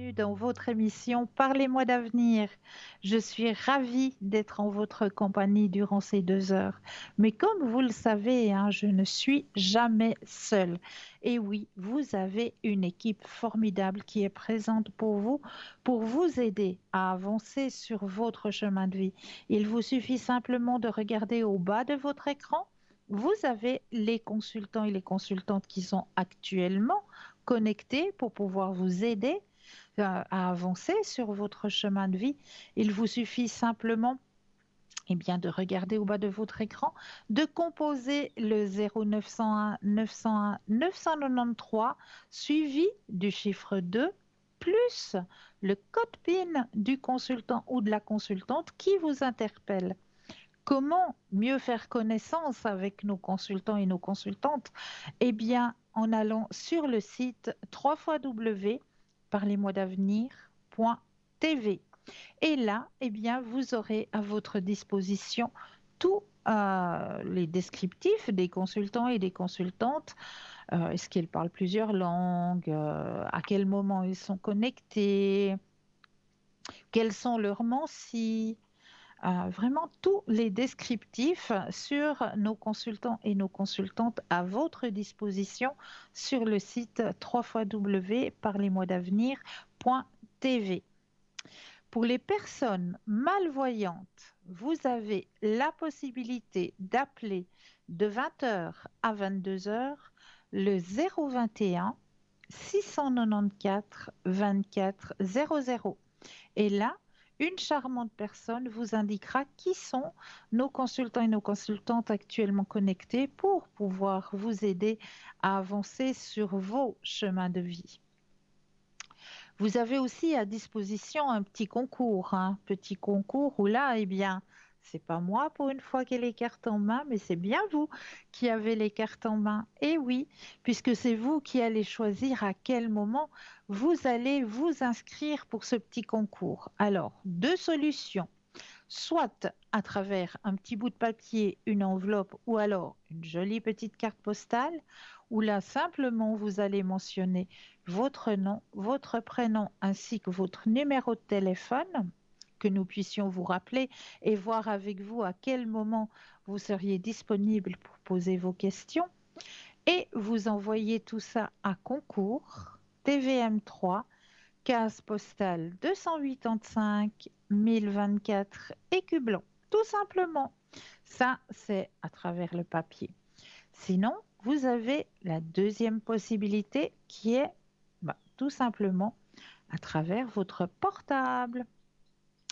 bienvenue dans votre émission Parlez-moi d'avenir. Je suis ravie d'être en votre compagnie durant ces 2 heures. Mais comme vous le savez, hein, je ne suis jamais seule. Et oui, vous avez une équipe formidable qui est présente pour vous aider à avancer sur votre chemin de vie. Il vous suffit simplement de regarder au bas de votre écran. Vous avez les consultants et les consultantes qui sont actuellement connectés pour pouvoir vous aider à avancer sur votre chemin de vie. Il vous suffit simplement de regarder au bas de votre écran, de composer le 0901 901 993 suivi du chiffre 2 plus le code PIN du consultant ou de la consultante qui vous interpelle. Comment mieux faire connaissance avec nos consultants et nos consultantes? Eh bien, en allant sur le site www.parlez-moi-d'avenir.tv. Et là, vous aurez à votre disposition tous les descriptifs des consultants et des consultantes. Est-ce qu'ils parlent plusieurs langues? À quel moment ils sont connectés? Quels sont leurs mensis? Vraiment tous les descriptifs sur nos consultants et nos consultantes à votre disposition sur le site www.parlez-moi-d'avenir.tv. Pour les personnes malvoyantes, vous avez la possibilité d'appeler de 20 heures à 22 heures le 021 694 24 00. Et là, une charmante personne vous indiquera qui sont nos consultants et nos consultantes actuellement connectés pour pouvoir vous aider à avancer sur vos chemins de vie. Vous avez aussi à disposition un petit concours, un petit concours où là, c'est pas moi pour une fois qui ai les cartes en main, mais c'est bien vous qui avez les cartes en main. Et oui, puisque c'est vous qui allez choisir à quel moment vous allez vous inscrire pour ce petit concours. Alors, deux solutions. Soit à travers un petit bout de papier, une enveloppe ou alors une jolie petite carte postale, où là simplement vous allez mentionner votre nom, votre prénom ainsi que votre numéro de téléphone, que nous puissions vous rappeler et voir avec vous à quel moment vous seriez disponible pour poser vos questions. Et vous envoyez tout ça à concours TVM3, case postale 285 1024 Écublon. Tout simplement. Ça, c'est à travers le papier. Sinon, vous avez la deuxième possibilité qui est tout simplement à travers votre portable.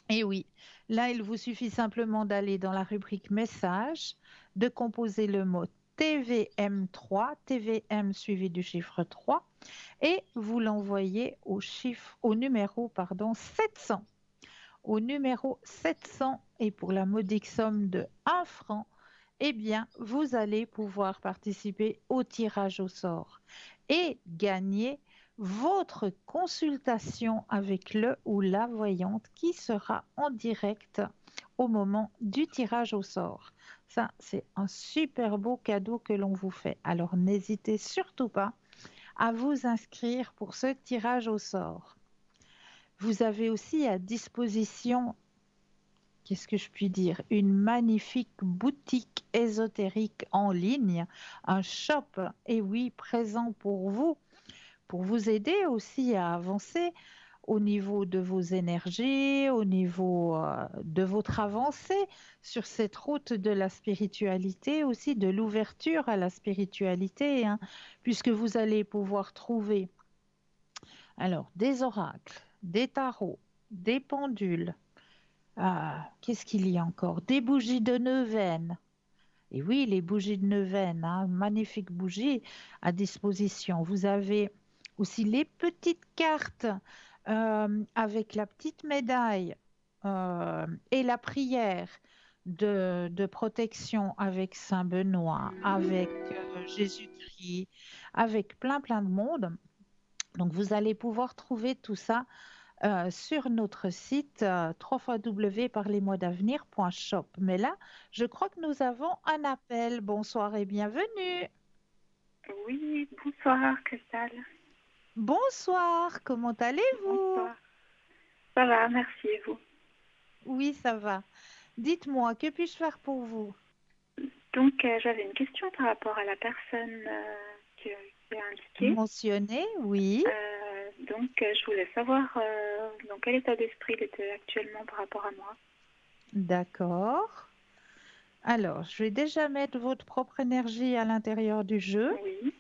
Et oui, là, il vous suffit simplement d'aller dans la rubrique message, de composer le mot TVM3, TVM suivi du chiffre 3, et vous l'envoyez au numéro 700. Au numéro 700 et pour la modique somme de 1 franc, vous allez pouvoir participer au tirage au sort et gagner votre consultation avec le ou la voyante qui sera en direct au moment du tirage au sort. Ça, c'est un super beau cadeau que l'on vous fait. Alors, n'hésitez surtout pas à vous inscrire pour ce tirage au sort. Vous avez aussi à disposition, qu'est-ce que je puis dire, une magnifique boutique ésotérique en ligne, un shop, et oui, présent pour vous aider aussi à avancer au niveau de vos énergies, au niveau de votre avancée sur cette route de la spiritualité, aussi de l'ouverture à la spiritualité, hein, puisque vous allez pouvoir trouver alors des oracles, des tarots, des pendules. Qu'est-ce qu'il y a encore? Des bougies de neuvaine. Et oui, les bougies de neuvaine, hein, magnifiques bougies à disposition. Vous avez aussi les petites cartes avec la petite médaille et la prière de protection avec Saint Benoît, avec Jésus-Christ, avec plein de monde. Donc, vous allez pouvoir trouver tout ça sur notre site www.parlez-moi-d'avenir.shop. Mais là, je crois que nous avons un appel. Bonsoir et bienvenue. Oui, bonsoir, Cristal. Bonsoir, comment allez-vous? Bonsoir. Ça va, merci et vous? Oui, ça va. Dites-moi, que puis-je faire pour vous? Donc, j'avais une question par rapport à la personne qui a indiqué. Mentionner, oui. Je voulais savoir dans quel état d'esprit il était actuellement par rapport à moi. D'accord. Alors, je vais déjà mettre votre propre énergie à l'intérieur du jeu, Oui,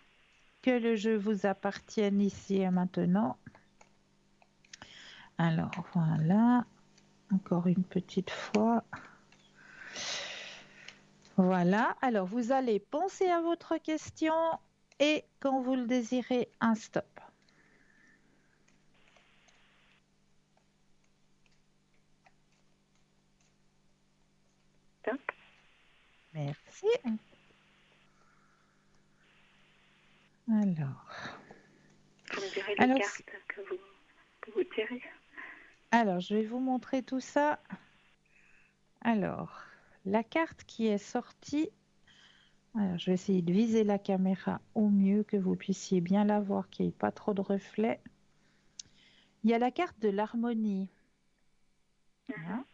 que le jeu vous appartienne ici et maintenant. Alors, voilà, encore une petite fois. Voilà, alors vous allez penser à votre question et quand vous le désirez, un stop. top. Merci. Alors, Vous me direz les alors, cartes que vous tirez. alors, je vais vous montrer tout ça. Alors, la carte qui est sortie, alors je vais essayer de viser la caméra au mieux que vous puissiez bien la voir, qu'il n'y ait pas trop de reflets. Il y a la carte de l'harmonie. Mhm. Hein.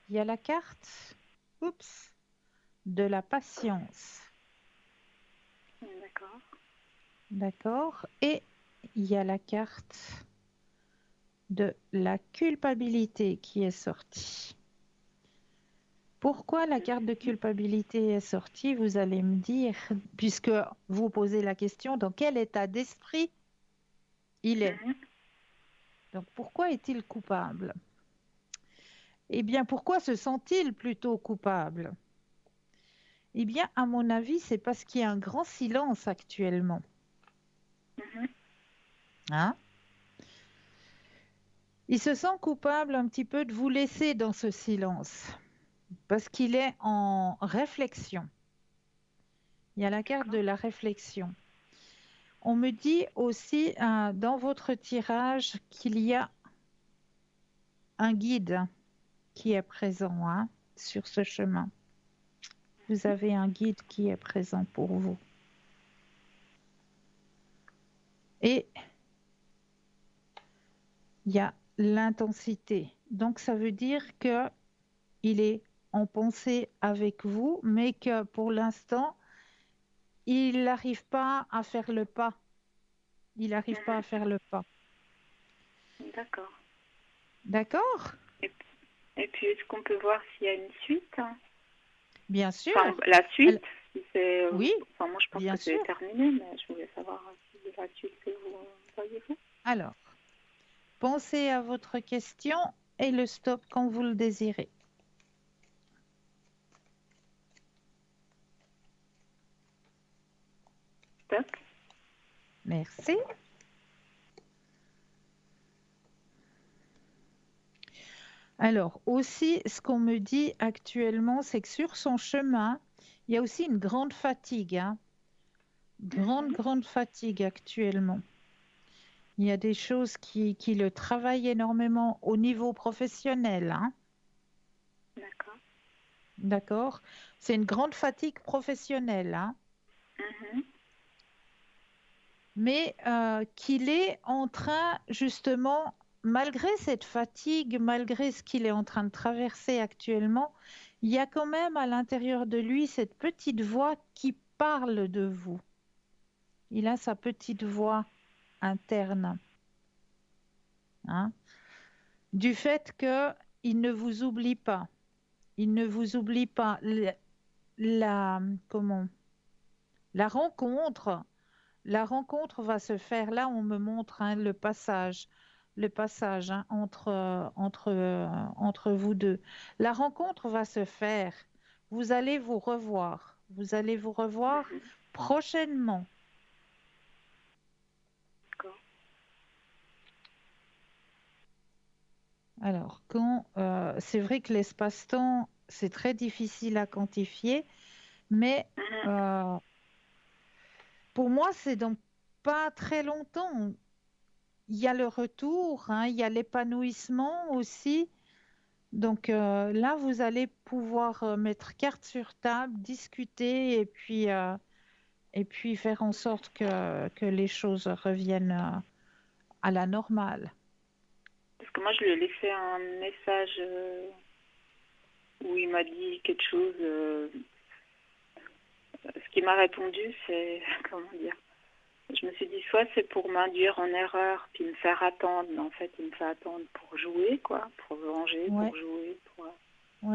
Il y a la carte, oups, de la patience. D'accord. D'accord. Et il y a la carte de la culpabilité qui est sortie. Pourquoi la carte de culpabilité est sortie? Vous allez me dire, puisque vous posez la question, dans quel état d'esprit il est. Mhm. Donc pourquoi est-il coupable? Eh bien, pourquoi se sent-il plutôt coupable? Eh bien, à mon avis, c'est parce qu'il y a un grand silence actuellement. Mhm. Hein? Il se sent coupable un petit peu de vous laisser dans ce silence, parce qu'il est en réflexion. Il y a la carte de D'accord. la réflexion. On me dit aussi dans votre tirage qu'il y a un guide qui est présent sur ce chemin. Vous avez un guide qui est présent pour vous. Et il y a l'intensité. Donc ça veut dire que il est en pensée avec vous, mais que pour l'instant, il n'arrive pas à faire le pas. Il n'arrive pas à Mhm. faire le pas. D'accord. D'accord? Et, et puis, est-ce qu'on peut voir s'il y a une suite, hein? Bien sûr. Enfin, la Elle- suite, si c'est... Oui, enfin, moi, je pense bien que c'est sûr. terminé, mais je voulais savoir si c'est la suite que vous voyez-vous. Alors, pensez à votre question et le stop quand vous le désirez. Top. Merci. Alors, aussi, ce qu'on me dit actuellement, c'est que sur son chemin, il y a aussi une grande fatigue. Mhm. Grande fatigue actuellement. Il y a des choses qui le travaillent énormément au niveau professionnel. D'accord. D'accord? C'est une grande fatigue professionnelle. Mhm. Mais qu'il est en train, justement, malgré cette fatigue, malgré ce qu'il est en train de traverser actuellement, il y a quand même à l'intérieur de lui cette petite voix qui parle de vous. Il a sa petite voix interne, hein, du fait qu'il ne vous oublie pas. Il ne vous oublie pas. La, comment, la rencontre La rencontre va se faire, là on me montre le passage entre vous deux. La rencontre va se faire, vous allez vous revoir Mhm. prochainement. D'accord. Alors, c'est vrai que l'espace-temps, c'est très difficile à quantifier, mais Mhm. euh, pour moi, c'est dans pas très longtemps. Il y a le retour, il y a l'épanouissement aussi. Donc là, vous allez pouvoir mettre carte sur table, discuter et puis et puis faire en sorte que les choses reviennent à la normale. Parce que moi, je lui ai laissé un message où il m'a dit quelque chose. Ce qui m'a répondu, c'est, comment dire, je me suis dit, soit c'est pour m'induire en erreur, puis me faire attendre, mais en fait, il me fait attendre pour jouer, quoi, pour venger, Ouais, pour jouer, pour... ouais,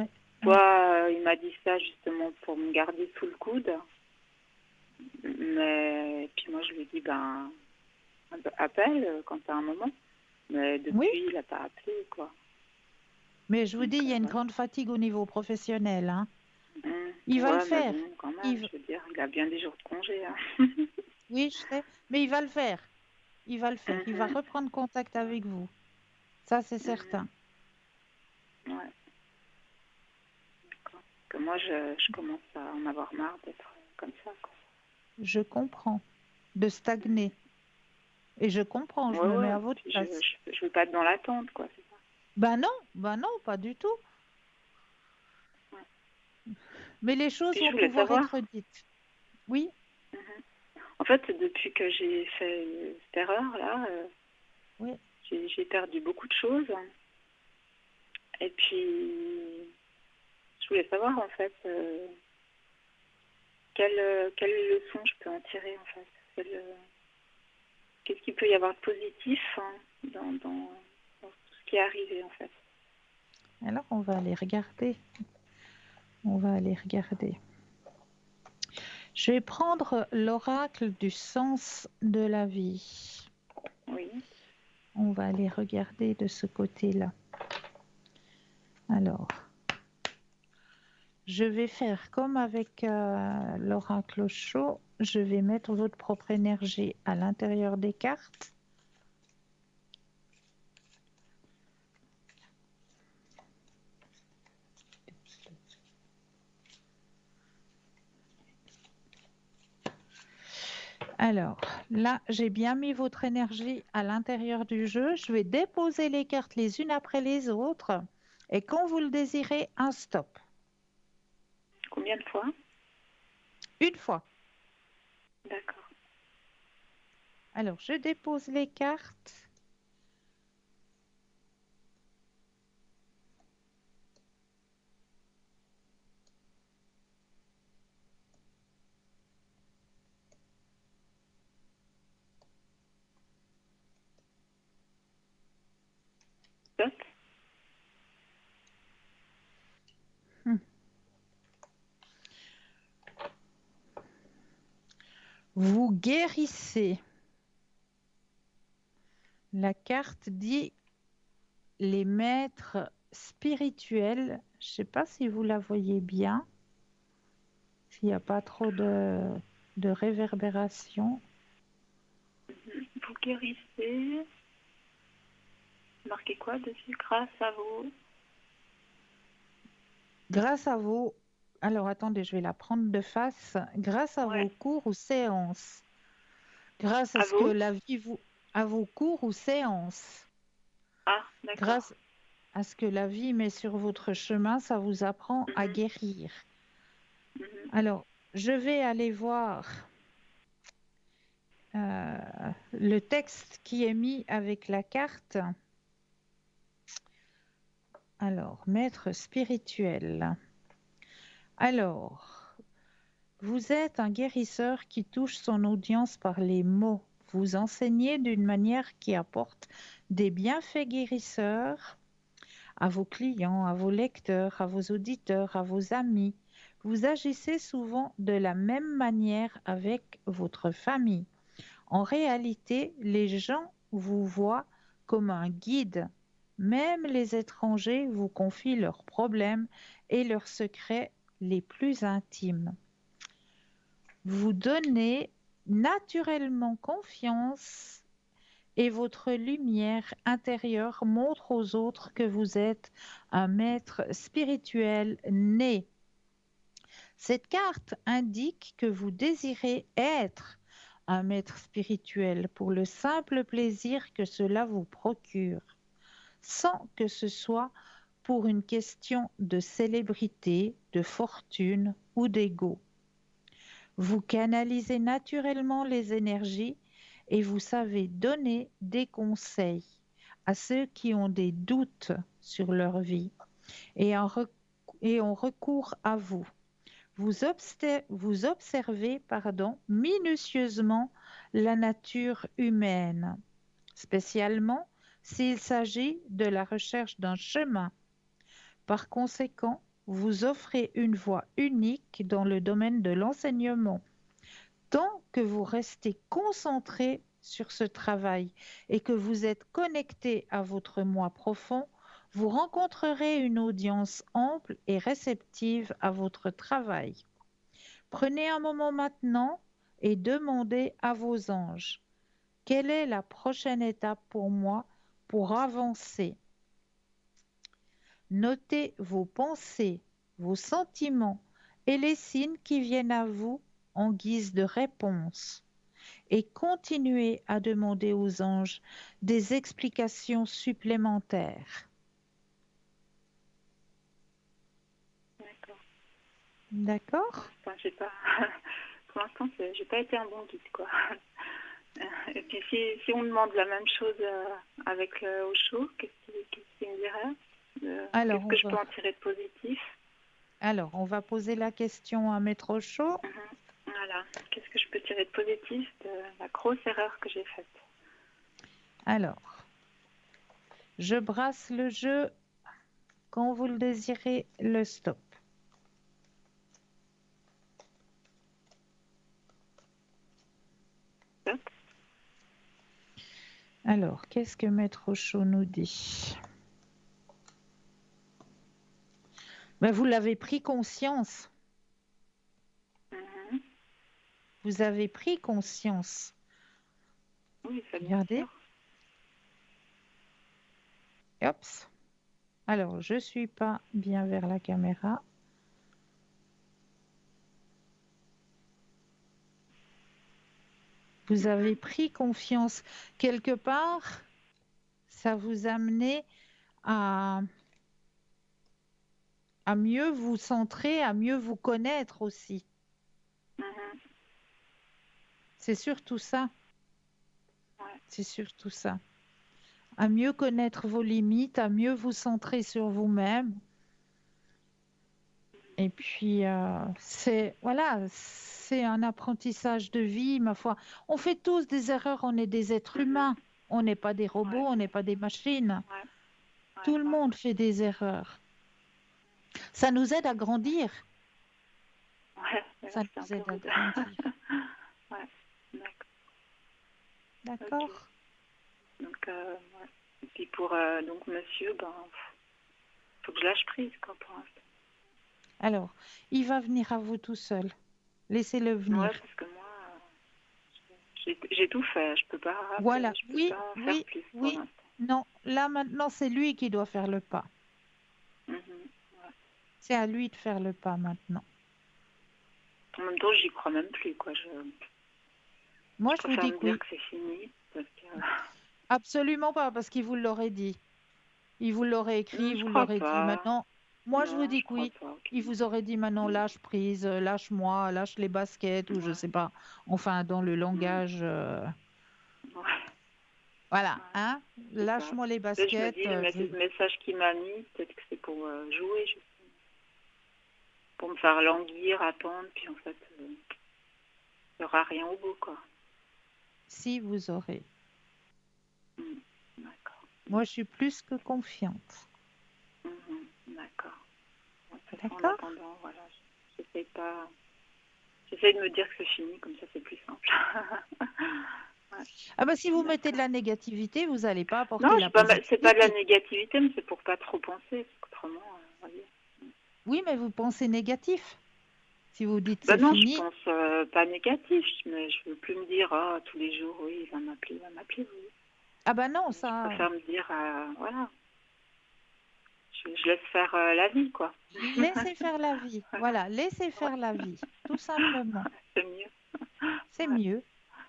ouais. Soit il m'a dit ça justement pour me garder sous le coude, mais puis moi, je lui ai dit, ben, appelle quand t'as un moment. Mais Oui, depuis, il n'a pas appelé, quoi. mais je vous dis, Donc, il y a une voilà. grande fatigue au niveau professionnel, hein. Il va le Ouais, mais faire. bon, quand Il même, v- je veux dire, il a bien des jours de congé, hein. Oui, je sais, mais il va le faire. Il va le faire. Il va Mhm, reprendre contact avec vous. Ça, c'est certain. mhm. Ouais, d'accord. Que moi, je commence à en avoir marre d'être comme ça, quoi. Je comprends. De stagner. Et je comprends, je Ouais, me mets ouais. à votre Puis place. je veux pas être dans l'attente, quoi, c'est ça. Ben non, pas du tout. Ouais. Mais les choses Puis je vont voulais pouvoir savoir, être dites. Oui, mhm. En fait, depuis que j'ai fait cette erreur-là, oui. j'ai perdu beaucoup de choses. Et puis, je voulais savoir, en fait, quelle leçon je peux en tirer, en fait. Qu'est-ce qu'il peut y avoir de positif, hein, dans tout ce qui est arrivé, en fait. Alors, on va aller regarder. On va aller regarder. Je vais prendre l'oracle du sens de la vie. Oui. On va aller regarder de ce côté-là. Alors, je vais faire comme avec l'oracle chaud. Je vais mettre votre propre énergie à l'intérieur des cartes. Alors, là, j'ai bien mis votre énergie à l'intérieur du jeu. Je vais déposer les cartes les unes après les autres. Et quand vous le désirez, un stop. Combien de fois? Une fois. D'accord. Alors, je dépose les cartes. Stop. Hmm. Vous guérissez. La carte dit les maîtres spirituels. Je ne sais pas si vous la voyez bien, s'il n'y a pas trop de réverbération. Vous guérissez. Marquez quoi dessus? Grâce à vous. Grâce à vos... Alors attendez, je vais la prendre de face. Grâce à Ouais. vos cours ou séances. Grâce à À ce que vous? la vie vous... À vos cours ou séances. Ah, d'accord. Grâce à ce que la vie met sur votre chemin, ça vous apprend à Mhm, guérir. mhm. Alors, je vais aller voir euh, le texte qui est mis avec la carte. Alors, maître spirituel. Alors, vous êtes un guérisseur qui touche son audience par les mots. Vous enseignez d'une manière qui apporte des bienfaits guérisseurs à vos clients, à vos lecteurs, à vos auditeurs, à vos amis. Vous agissez souvent de la même manière avec votre famille. En réalité, les gens vous voient comme un guide. Même les étrangers vous confient leurs problèmes et leurs secrets les plus intimes. Vous donnez naturellement confiance et votre lumière intérieure montre aux autres que vous êtes un maître spirituel né. Cette carte indique que vous désirez être un maître spirituel pour le simple plaisir que cela vous procure, sans que ce soit pour une question de célébrité, de fortune ou d'ego. Vous canalisez naturellement les énergies et vous savez donner des conseils à ceux qui ont des doutes sur leur vie et ont recours à vous. Vous observez, minutieusement la nature humaine, spécialement s'il s'agit de la recherche d'un chemin. Par conséquent, vous offrez une voie unique dans le domaine de l'enseignement. Tant que vous restez concentré sur ce travail et que vous êtes connecté à votre moi profond, vous rencontrerez une audience ample et réceptive à votre travail. Prenez un moment maintenant et demandez à vos anges, quelle est la prochaine étape pour moi pour avancer? Notez vos pensées, vos sentiments et les signes qui viennent à vous en guise de réponse. Et continuez à demander aux anges des explications supplémentaires. D'accord. D'accord? Enfin, j'ai pas... Pour l'instant, j'ai pas été un bon guide, quoi. Et puis, si on me demande la même chose avec le Osho, qu'est-ce qu'il me dirait? Alors, Qu'est-ce que je peux en tirer de positif? on va poser la question à Maître Ocho. Voilà. Qu'est-ce que je peux tirer de positif de la grosse erreur que j'ai faite? Alors, je brasse le jeu. Quand vous le désirez, le stop. Stop. Alors, qu'est-ce que Maître Ocho nous dit? Ben, vous l'avez pris conscience. Vous avez pris conscience. Oui, ça bien Regardez. sûr. Hop. Alors, je suis pas bien vers la caméra. Vous avez pris confiance. Quelque part, ça vous a amené à mieux vous centrer, à mieux vous connaître aussi. C'est surtout ça. Ouais. C'est surtout ça. À mieux connaître vos limites, à mieux vous centrer sur vous-même. Et puis, c'est un apprentissage de vie, ma foi. On fait tous des erreurs, on est des êtres humains. On n'est pas des robots, on n'est pas des machines. Tout le monde fait des erreurs. Ça nous aide à grandir. Ça nous aide à grandir. Ouais, d'accord. D'accord? Okay. Donc, ouais. Et puis pour donc monsieur, faut que je lâche prise, quoi, pour l'instant. Alors, il va venir à vous tout seul. Laissez-le venir. Ouais, parce que moi, j'ai tout fait. Je peux pas. Voilà. Je peux pas faire plus pour l'instant. Non, là maintenant, c'est lui qui doit faire le pas. Ouais. C'est à lui de faire le pas maintenant. En même temps, j'y crois même plus, quoi. Moi, je je vous préfère dis me que dire oui. que c'est fini, parce que... Absolument pas, parce qu'il vous l'aurait dit. Il vous l'aurait écrit, il je vous crois l'aurait dit. pas. Maintenant, moi, je vous Non, dis je que crois oui. pas. Okay. Il vous aurait dit maintenant, lâche prise, lâche-moi, lâche les baskets, ou je sais pas. Enfin, dans le langage... Voilà, hein? Lâche-moi les Peut-être je me baskets. dis, le message qu'il m'a mis, peut-être que c'est pour jouer, je sais. Pour me faire languir, attendre, puis en fait, il n'y aura rien au bout, quoi. Si vous aurez. D'accord. Moi, je suis plus que confiante. D'accord. D'accord. En attendant, voilà, j'essaie de me dire que c'est fini, comme ça c'est plus simple. Ah bah si vous mettez de la négativité, vous n'allez pas apporter non, la positivité. c'est pas de la négativité, mais c'est pour pas trop penser, parce qu'autrement, voyez. Oui, mais vous pensez négatif. Si vous dites Bah c'est non, fini. je pense pas négatif, mais je veux plus me dire tous les jours, oui, il va m'appeler, oui. Ah bah non, ça. Je préfère me dire, voilà, je laisse faire la vie, quoi. Laissez faire la vie. Voilà, laissez faire la vie, tout simplement. C'est mieux. C'est mieux.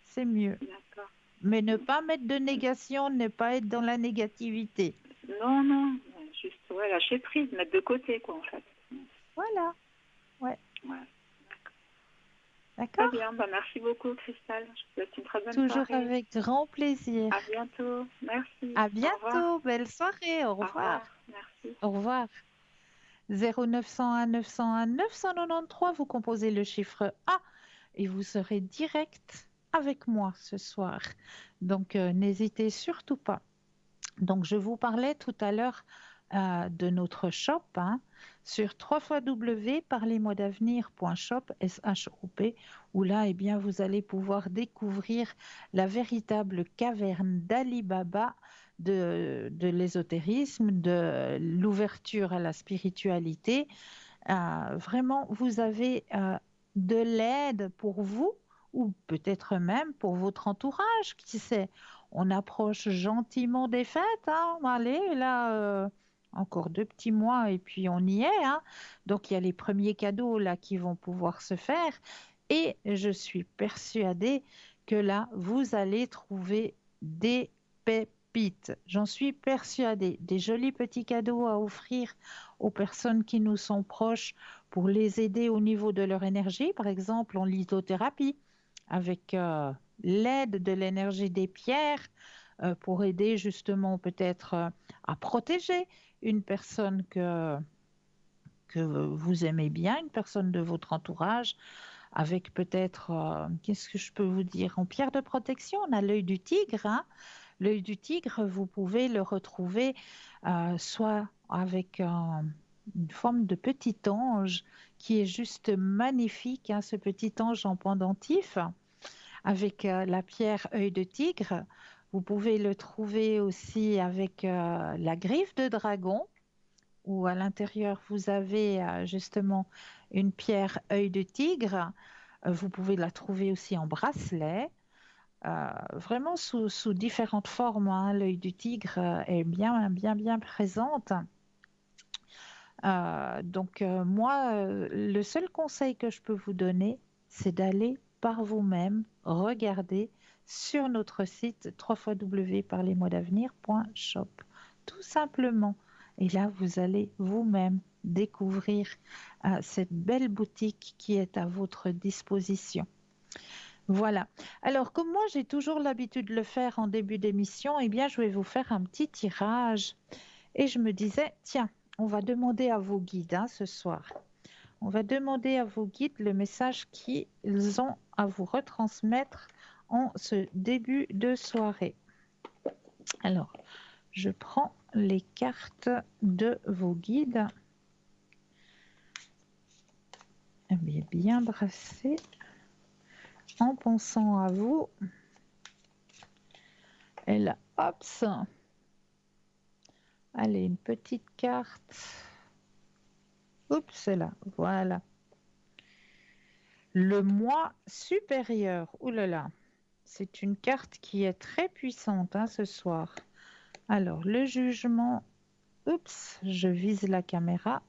C'est mieux. D'accord. Mais ne pas mettre de négation, ne pas être dans la négativité. Non, juste lâcher prise, mettre de côté, quoi, en fait. Voilà. Ouais. D'accord. Très D'accord? bien, bah, merci beaucoup Christelle. Je vous souhaite une très bonne Toujours soirée. avec grand plaisir. À bientôt. Merci. À Au revoir. bientôt, belle soirée, au Au revoir. revoir. Merci. Au revoir. 0901 901 993, vous composez le chiffre A et vous serez direct avec moi ce soir. Donc, n'hésitez surtout pas. Donc, je vous parlais tout à l'heure de notre shop hein, sur www.parlez-moi-d'avenir.shop, S-H-O-P, où là, eh bien, vous allez pouvoir découvrir la véritable caverne d'Ali Baba de l'ésotérisme, de l'ouverture à la spiritualité. Vraiment, vous avez de l'aide pour vous ou peut-être même pour votre entourage, qui sait. On approche gentiment des fêtes, hein. Allez, là, encore 2 petits mois et puis on y est, hein. Donc il y a les premiers cadeaux là qui vont pouvoir se faire et je suis persuadée que là, vous allez trouver des pépites. J'en suis persuadée. Des jolis petits cadeaux à offrir aux personnes qui nous sont proches pour les aider au niveau de leur énergie, par exemple en lithothérapie, avec l'aide de l'énergie des pierres pour aider justement peut-être à protéger une personne que vous aimez bien, une personne de votre entourage, avec peut-être, qu'est-ce que je peux vous dire, en pierre de protection, on a l'œil du tigre. Hein. L'œil du tigre, vous pouvez le retrouver soit avec une forme de petit ange qui est juste magnifique, hein, ce petit ange en pendentif avec la pierre œil de tigre. Vous pouvez le trouver aussi avec la griffe de dragon, où à l'intérieur vous avez justement une pierre œil de tigre. Vous pouvez la trouver aussi en bracelet, vraiment sous différentes formes. Hein. L'œil du tigre est bien présente. Moi, le seul conseil que je peux vous donner, c'est d'aller par vous-même regarder sur notre site www.parlez-moi-d'avenir.shop. Tout simplement. Et là, vous allez vous-même découvrir cette belle boutique qui est à votre disposition. Voilà. Alors, comme moi, j'ai toujours l'habitude de le faire en début d'émission, eh bien, je vais vous faire un petit tirage. Et je me disais, tiens, on va demander à vos guides hein, ce soir. On va demander à vos guides le message qu'ils ont à vous retransmettre en ce début de soirée. Alors, je prends les cartes de vos guides. Bien brassées. En pensant à vous. Et là, hop, ça. Allez, une petite carte. Oups, c'est là. Voilà. Le moi supérieur. Ouh là là. C'est une carte qui est très puissante hein, ce soir. Alors, le jugement. Oups, je vise la caméra.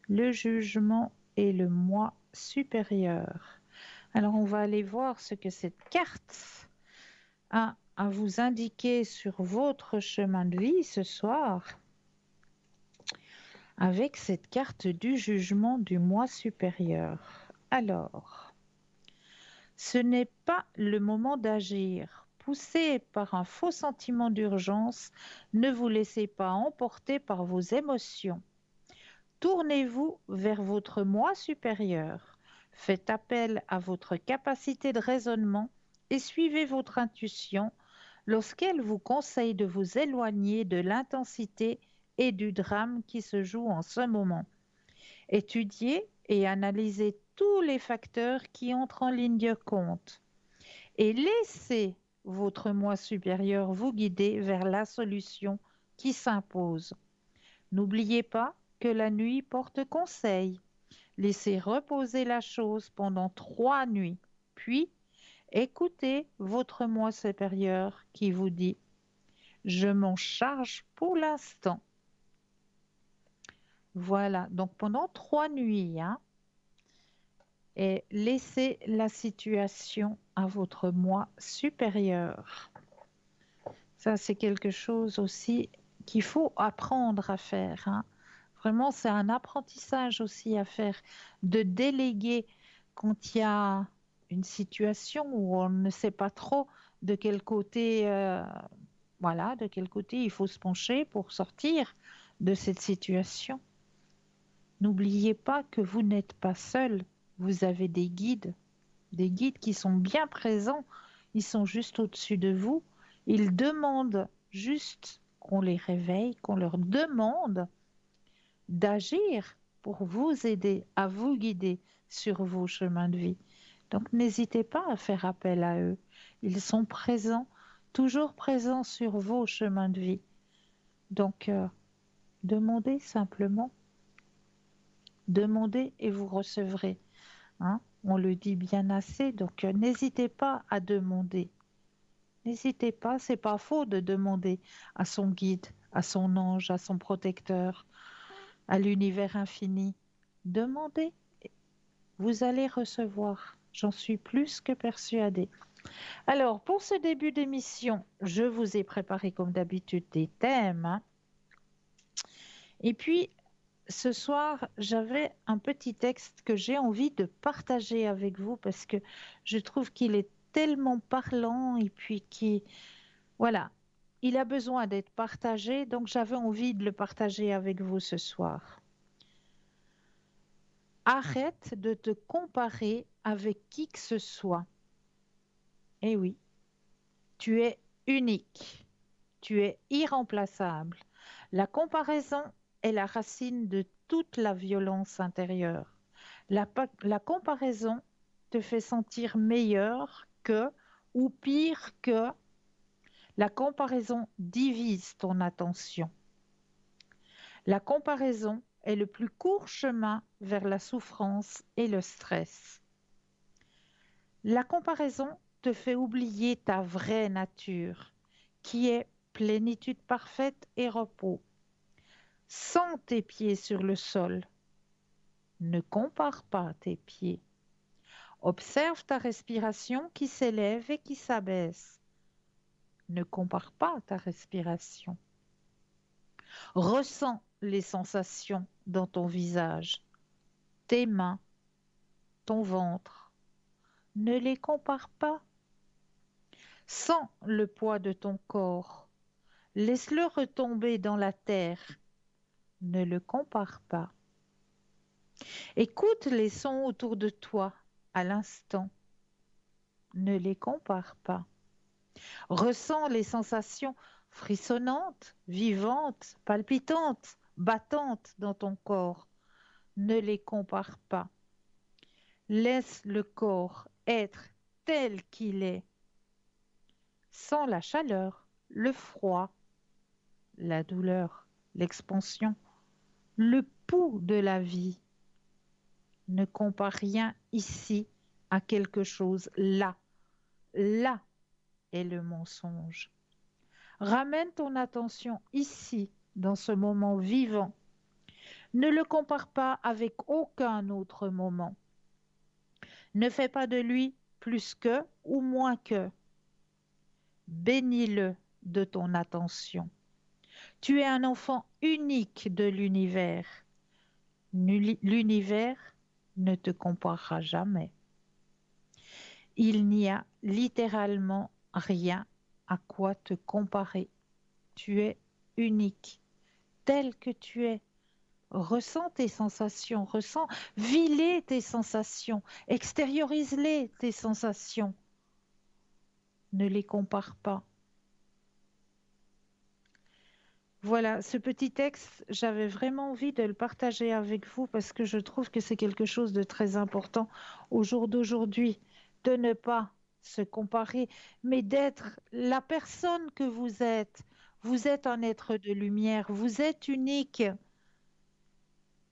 Le jugement et le moi supérieur. Alors, on va aller voir ce que cette carte a à vous indiquer sur votre chemin de vie ce soir. Avec cette carte du jugement du moi supérieur. Alors, ce n'est pas le moment d'agir. Poussé par un faux sentiment d'urgence, ne vous laissez pas emporter par vos émotions. Tournez-vous vers votre moi supérieur. Faites appel à votre capacité de raisonnement et suivez votre intuition lorsqu'elle vous conseille de vous éloigner de l'intensité et du drame qui se joue en ce moment. Étudiez et analysez tous les facteurs qui entrent en ligne de compte et laissez votre moi supérieur vous guider vers la solution qui s'impose. N'oubliez pas que la nuit porte conseil. Laissez reposer la chose pendant 3 nuits, puis écoutez votre moi supérieur qui vous dit « Je m'en charge pour l'instant ». Voilà, donc pendant 3 nuits, hein, et laissez la situation à votre moi supérieur. Ça, c'est quelque chose aussi qu'il faut apprendre à faire. Hein. Vraiment, c'est un apprentissage aussi à faire, de déléguer quand il y a une situation où on ne sait pas trop de quel côté, voilà, de quel côté il faut se pencher pour sortir de cette situation. N'oubliez pas que vous n'êtes pas seul. Vous avez des guides qui sont bien présents. Ils sont juste au-dessus de vous. Ils demandent juste qu'on les réveille, qu'on leur demande d'agir pour vous aider, à vous guider sur vos chemins de vie. Donc n'hésitez pas à faire appel à eux. Ils sont présents, toujours présents sur vos chemins de vie. Donc demandez simplement, demandez et vous recevrez. Hein. On le dit bien assez, donc n'hésitez pas à demander. N'hésitez pas, c'est pas faux de demander à son guide, à son ange, à son protecteur, à l'univers infini. Demandez, vous allez recevoir. J'en suis plus que persuadée. Alors, pour ce début d'émission, je vous ai préparé comme d'habitude des thèmes. Hein. Et puis, ce soir, j'avais un petit texte que j'ai envie de partager avec vous parce que je trouve qu'il est tellement parlant et puis qui, voilà, il a besoin d'être partagé, donc j'avais envie de le partager avec vous ce soir. Arrête de te comparer avec qui que ce soit. Eh oui, tu es unique, tu es irremplaçable. La comparaison est la racine de toute la violence intérieure. La comparaison te fait sentir meilleur que ou pire que. La comparaison divise ton attention. La comparaison est le plus court chemin vers la souffrance et le stress. La comparaison te fait oublier ta vraie nature, qui est plénitude parfaite et repos. Sens tes pieds sur le sol. Ne compare pas tes pieds. Observe ta respiration qui s'élève et qui s'abaisse. Ne compare pas ta respiration. Ressens les sensations dans ton visage, tes mains, ton ventre. Ne les compare pas. Sens le poids de ton corps. Laisse-le retomber dans la terre. Ne le compare pas. Écoute les sons autour de toi à l'instant. Ne les compare pas. Ressens les sensations frissonnantes, vivantes, palpitantes, battantes dans ton corps. Ne les compare pas. Laisse le corps être tel qu'il est. Sens la chaleur, le froid, la douleur, l'expansion, le pouls de la vie. Ne compare rien ici à quelque chose là. Là est le mensonge. Ramène ton attention ici, dans ce moment vivant. Ne le compare pas avec aucun autre moment. Ne fais pas de lui plus que ou moins que. Bénis-le de ton attention. Tu es un enfant unique de l'univers. L'univers ne te comparera jamais. Il n'y a littéralement rien à quoi te comparer. Tu es unique, tel que tu es. Ressens tes sensations, vis-les tes sensations, extériorise-les tes sensations. Ne les compare pas. Voilà, ce petit texte, j'avais vraiment envie de le partager avec vous parce que je trouve que c'est quelque chose de très important au jour d'aujourd'hui, de ne pas se comparer, mais d'être la personne que vous êtes. Vous êtes un être de lumière, vous êtes unique,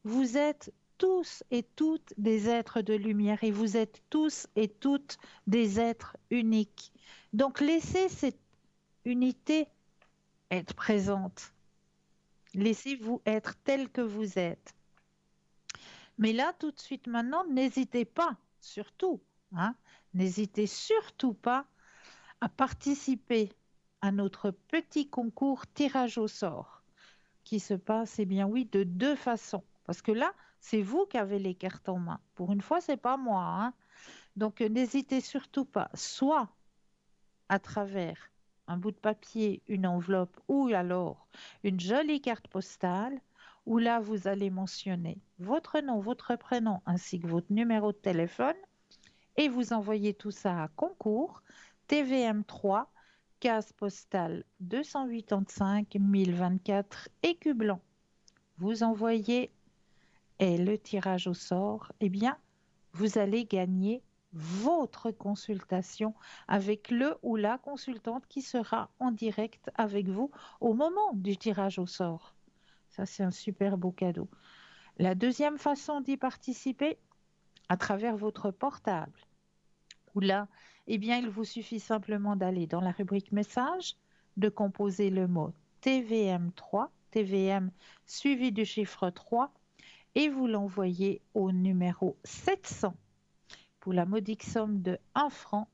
vous êtes tous et toutes des êtres de lumière et vous êtes tous et toutes des êtres uniques. Donc laissez cette unité être présente. Laissez-vous être tel que vous êtes. Mais là, tout de suite maintenant, n'hésitez pas, surtout, hein, n'hésitez surtout pas à participer à notre petit concours tirage au sort qui se passe, eh bien oui, de deux façons. Parce que là, C'est vous qui avez les cartes en main. Pour une fois, c'est pas moi, hein. Donc, n'hésitez surtout pas, soit à travers un bout de papier, une enveloppe ou alors une jolie carte postale où là, vous allez mentionner votre nom, votre prénom ainsi que votre numéro de téléphone et vous envoyez tout ça à concours TVM3, case postale 285 1024 Écu Blanc. Vous envoyez et le tirage au sort, eh bien, vous allez gagner votre consultation avec le ou la consultante qui sera en direct avec vous au moment du tirage au sort. Ça, c'est un super beau cadeau. La deuxième façon d'y participer, à travers votre portable, où là, eh bien, il vous suffit simplement d'aller dans la rubrique message, de composer le mot TVM3, TVM suivi du chiffre 3, et vous l'envoyez au numéro 700 pour la modique somme de 1 franc.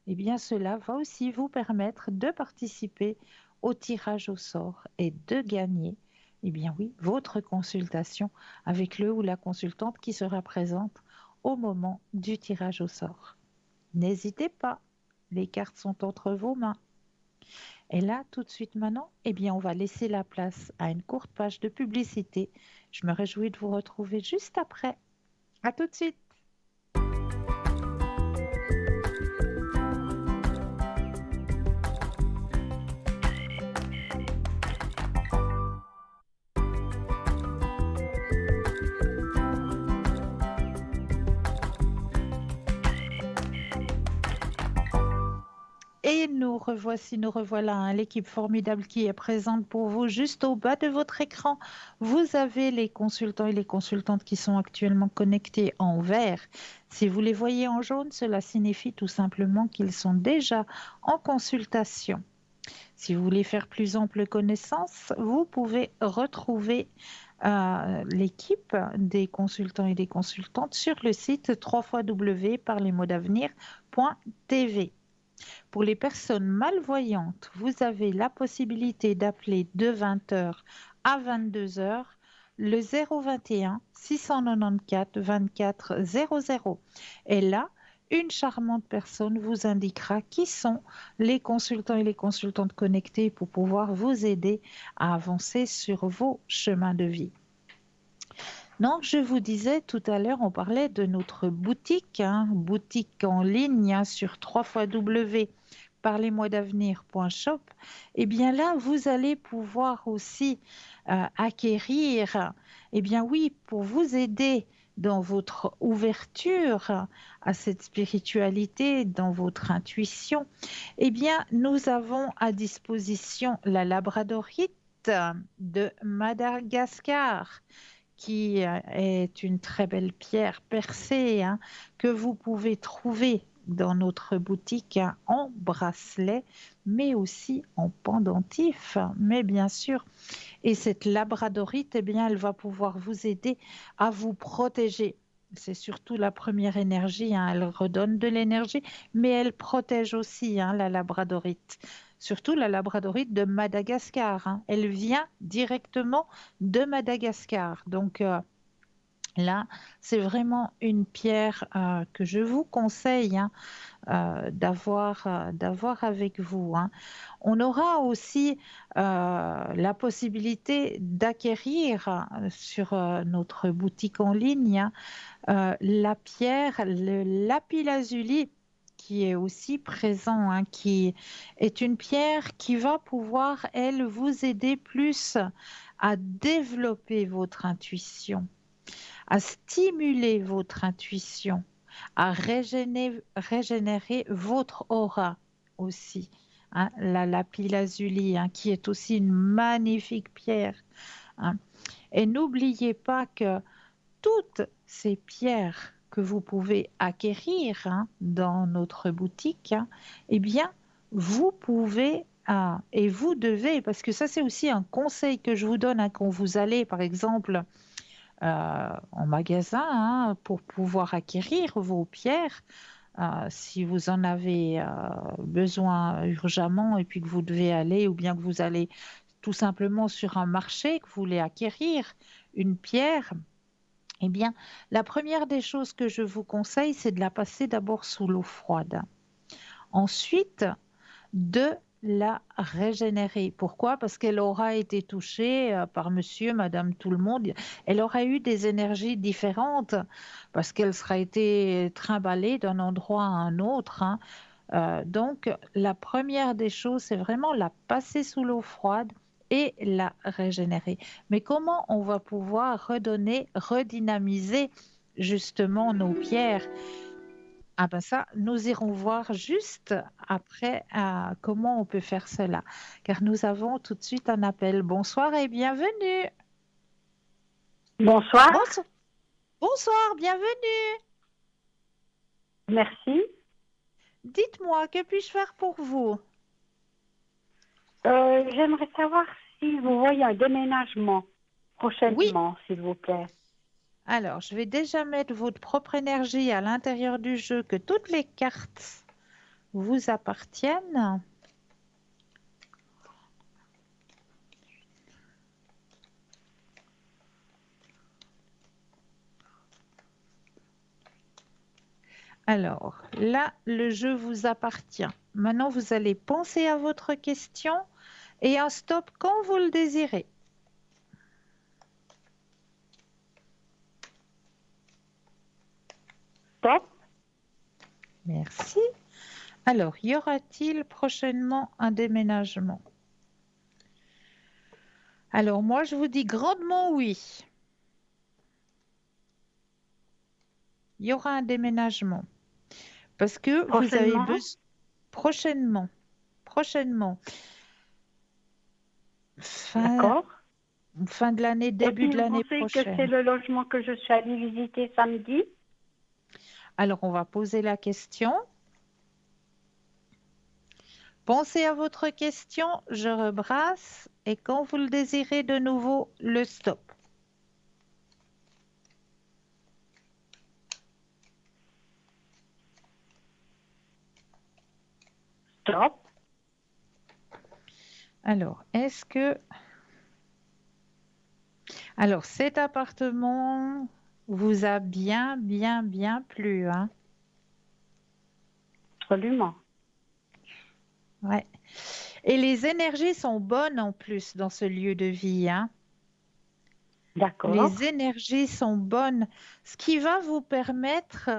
Eh bien, cela va aussi vous permettre de participer au tirage au sort et de gagner, eh bien oui, votre consultation avec le ou la consultante qui sera présente au moment du tirage au sort. N'hésitez pas, les cartes sont entre vos mains. Et là, tout de suite maintenant, eh bien, on va laisser la place à une courte page de publicité. Je me réjouis de vous retrouver juste après. À tout de suite. Et nous revoici, nous revoilà, hein, l'équipe formidable qui est présente pour vous juste au bas de votre écran. Vous avez les consultants et les consultantes qui sont actuellement connectés en vert. Si vous les voyez en jaune, cela signifie tout simplement qu'ils sont déjà en consultation. Si vous voulez faire plus ample connaissance, vous pouvez retrouver l'équipe des consultants et des consultantes sur le site www.parlesmotsavenir.tv. Pour les personnes malvoyantes, vous avez la possibilité d'appeler de 20h à 22h le 021 694 24 00. Et là, une charmante personne vous indiquera qui sont les consultants et les consultantes connectés pour pouvoir vous aider à avancer sur vos chemins de vie. Donc, je vous disais tout à l'heure, on parlait de notre boutique, boutique en ligne sur www.parlesmoi-d'avenir.shop. Et bien là, vous allez pouvoir aussi acquérir, eh bien oui, pour vous aider dans votre ouverture à cette spiritualité, dans votre intuition, eh bien, nous avons à disposition la labradorite de Madagascar qui est une très belle pierre percée que vous pouvez trouver dans notre boutique en bracelet, mais aussi en pendentif, mais bien sûr. Et cette labradorite, eh bien, elle va pouvoir vous aider à vous protéger. C'est surtout la première énergie, elle redonne de l'énergie, mais elle protège aussi la labradorite. Surtout la labradorite de Madagascar. Elle vient directement de Madagascar. Donc là, c'est vraiment une pierre que je vous conseille d'avoir avec vous. On aura aussi la possibilité d'acquérir sur notre boutique en ligne la pierre, le lapis-lazuli qui est aussi présent, qui est une pierre qui va pouvoir, elle, vous aider plus à développer votre intuition, à stimuler votre intuition, à régénérer votre aura aussi. La lapis-lazuli, qui est aussi une magnifique pierre. Et n'oubliez pas que toutes ces pierres que vous pouvez acquérir dans notre boutique, eh bien, vous pouvez et vous devez, parce que ça c'est aussi un conseil que je vous donne quand vous allez par exemple en magasin pour pouvoir acquérir vos pierres. Si vous en avez besoin urgemment et puis que vous devez aller ou bien que vous allez tout simplement sur un marché, que vous voulez acquérir une pierre, Eh bien, la première des choses que je vous conseille, c'est de la passer d'abord sous l'eau froide. Ensuite, de la régénérer. Pourquoi? Parce qu'elle aura été touchée par monsieur, madame, tout le monde. Elle aura eu des énergies différentes parce qu'elle sera été trimballée d'un endroit à un autre, hein. Donc, la première des choses, c'est vraiment la passer sous l'eau froide et la régénérer. Mais comment on va pouvoir redonner, redynamiser justement nos pierres? Ah ben ça, nous irons voir juste après comment on peut faire cela, car nous avons tout de suite un appel. Bonsoir et bienvenue. Bonsoir, Bonsoir, bonsoir, bienvenue. merci. Dites-moi, que puis-je faire pour vous? J'aimerais savoir si vous voyez un déménagement Oui, prochainement, s'il vous plaît. alors je vais déjà mettre votre propre énergie à l'intérieur du jeu, que toutes les cartes vous appartiennent. Alors, là, le jeu vous appartient. Maintenant, vous allez penser à votre question et un stop quand vous le désirez. Stop. Merci. Alors, y aura-t-il prochainement un déménagement? Alors, moi, je vous dis grandement oui. Il y aura un déménagement parce que vous avez Prochainement. besoin prochainement, prochainement, fin, D'accord. fin de l'année, Et début puis, de vous l'année pensez que c'est prochaine. le logement que je suis allée visiter samedi? Alors, on va poser la question. Pensez à votre question, je rebrasse et quand vous le désirez de nouveau, le stop. Stop. Alors, est-ce que... Alors, cet appartement vous a bien, bien, bien plu, hein? Absolument. Ouais. Et les énergies sont bonnes en plus dans ce lieu de vie, hein? D'accord. Les énergies sont bonnes, ce qui va vous permettre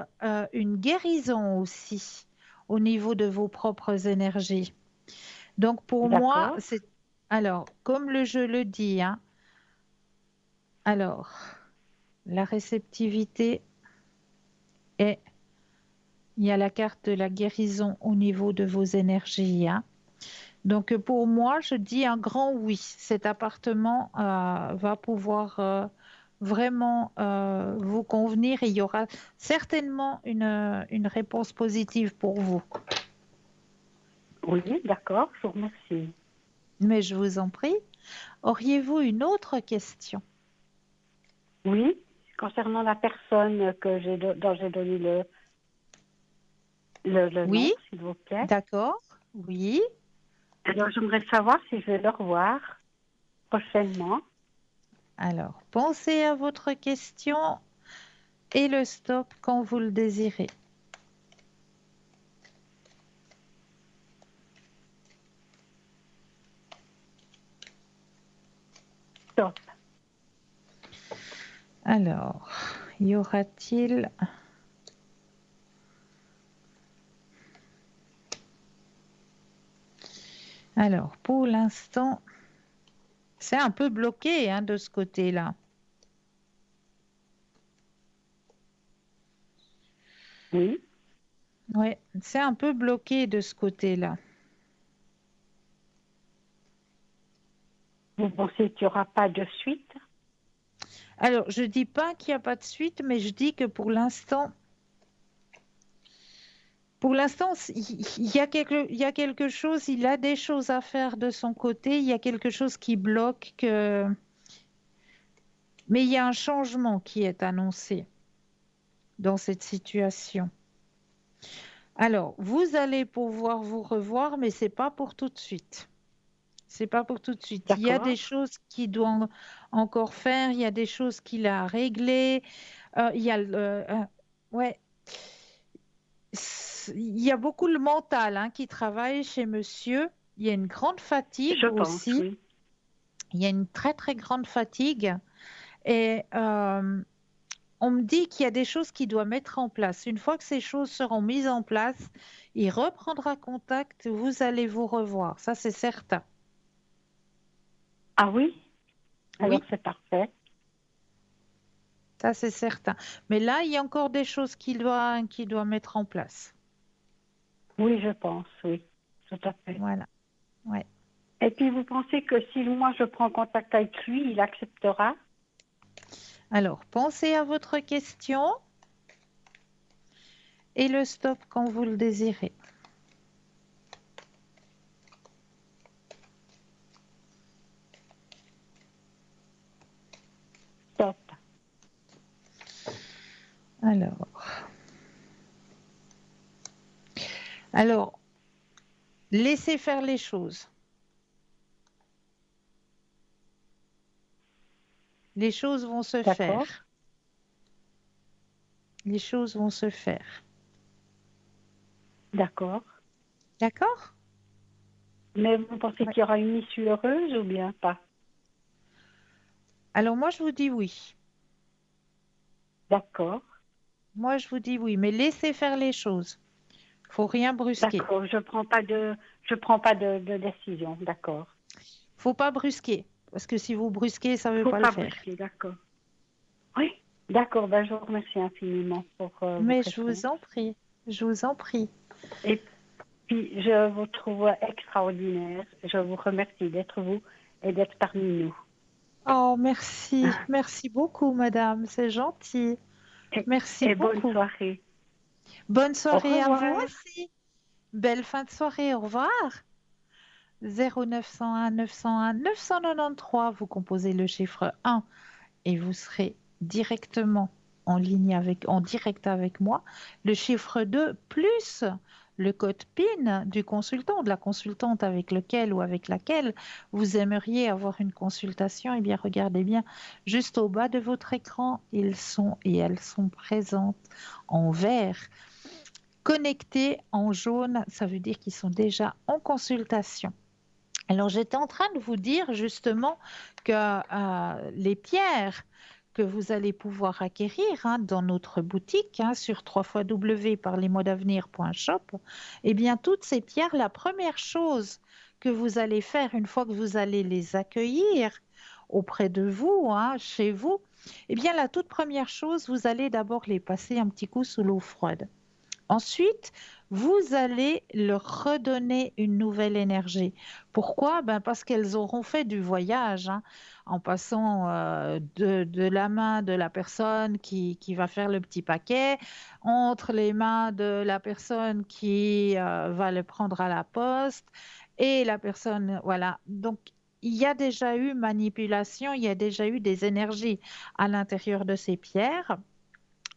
une guérison aussi au niveau de vos propres énergies. Donc pour moi, D'accord. c'est alors comme le jeu le dit, hein, alors la réceptivité est, il y a la carte de la guérison au niveau de vos énergies, hein. Donc pour moi, je dis un grand oui. Cet appartement va pouvoir vraiment vous convenir et il y aura certainement une réponse positive pour vous. Oui, d'accord, je vous remercie. Mais je vous en prie, auriez-vous une autre question? Oui, concernant la personne dont j'ai donné le nom, Oui, s'il vous plaît. d'accord, oui. Alors, j'aimerais savoir si je vais le revoir prochainement. Alors, pensez à votre question et le stop quand vous le désirez. Stop. Alors, y aura-t-il... Alors, pour l'instant, c'est un peu bloqué hein, de ce côté-là. Oui. Oui, c'est un peu bloqué de ce côté-là. Vous pensez qu'il n'y aura pas de suite? Alors, je dis pas qu'il n'y a pas de suite, mais je dis que pour l'instant, il y a quelque chose, il a des choses à faire de son côté, il y a quelque chose qui bloque, mais il y a un changement qui est annoncé dans cette situation. Alors, vous allez pouvoir vous revoir, mais c'est pas pour tout de suite. C'est pas pour tout de suite. Il y a D'accord. des choses qu'il doit encore faire, il y a des choses qu'il a réglées. Il y a ouais, il y a beaucoup le mental hein, qui travaille chez monsieur. Il y a une grande fatigue Je pense, aussi. oui. Il y a une très très grande fatigue. Et on me dit qu'il y a des choses qu'il doit mettre en place. Une fois que ces choses seront mises en place, il reprendra contact, vous allez vous revoir. Ça, c'est certain. Ah oui? Alors Oui, c'est parfait. ça, c'est certain. Mais là, il y a encore des choses qu'il doit mettre en place. Oui, je pense, oui. Tout à fait. Voilà. Ouais. Et puis vous pensez que si moi je prends contact avec lui, il acceptera? Alors, pensez à votre question et le stop quand vous le désirez. Top. Alors, laissez faire les choses. Les choses vont se D'accord. faire. Les choses vont se faire. D'accord. D'accord? Mais vous pensez Ouais. qu'il y aura une issue heureuse ou bien pas? Alors, moi, je vous dis oui. D'accord. Moi, je vous dis oui, mais laissez faire les choses. Faut rien brusquer. D'accord. Je prends pas de décision. D'accord. Faut pas brusquer, parce que si vous brusquez, ça veut Faut pas le pas faire. brusquer. D'accord. Oui. D'accord. Ben, je vous remercie infiniment pour vos Mais je vous réponses. en prie, je vous en prie. Et puis, je vous trouve extraordinaire. Je vous remercie d'être vous et d'être parmi nous. Oh, merci, merci beaucoup, madame, c'est gentil. Et, Merci et bonne beaucoup. soirée. Bonne Au soirée à vous revoir. aussi. Belle fin de soirée, au revoir. 0901 901 993, vous composez le chiffre 1 et vous serez directement en direct avec moi. Le chiffre 2 plus le code PIN du consultant, de la consultante avec lequel ou avec laquelle vous aimeriez avoir une consultation. Eh bien, regardez bien, juste au bas de votre écran, ils sont et elles sont présentes en vert. Connectés en jaune, ça veut dire qu'ils sont déjà en consultation. Alors, j'étais en train de vous dire justement que les pierres que vous allez pouvoir acquérir hein, dans notre boutique hein, sur www.parlesmoisdavenir.shop, eh bien, toutes ces pierres, la première chose que vous allez faire une fois que vous allez les accueillir auprès de vous, hein, chez vous, eh bien, la toute première chose, vous allez d'abord les passer un petit coup sous l'eau froide. Ensuite, vous allez leur redonner une nouvelle énergie. Pourquoi? Ben parce qu'elles auront fait du voyage hein, en passant de la main de la personne qui va faire le petit paquet, entre les mains de la personne qui va le prendre à la poste et la personne, voilà. Donc, il y a déjà eu manipulation, il y a déjà eu des énergies à l'intérieur de ces pierres.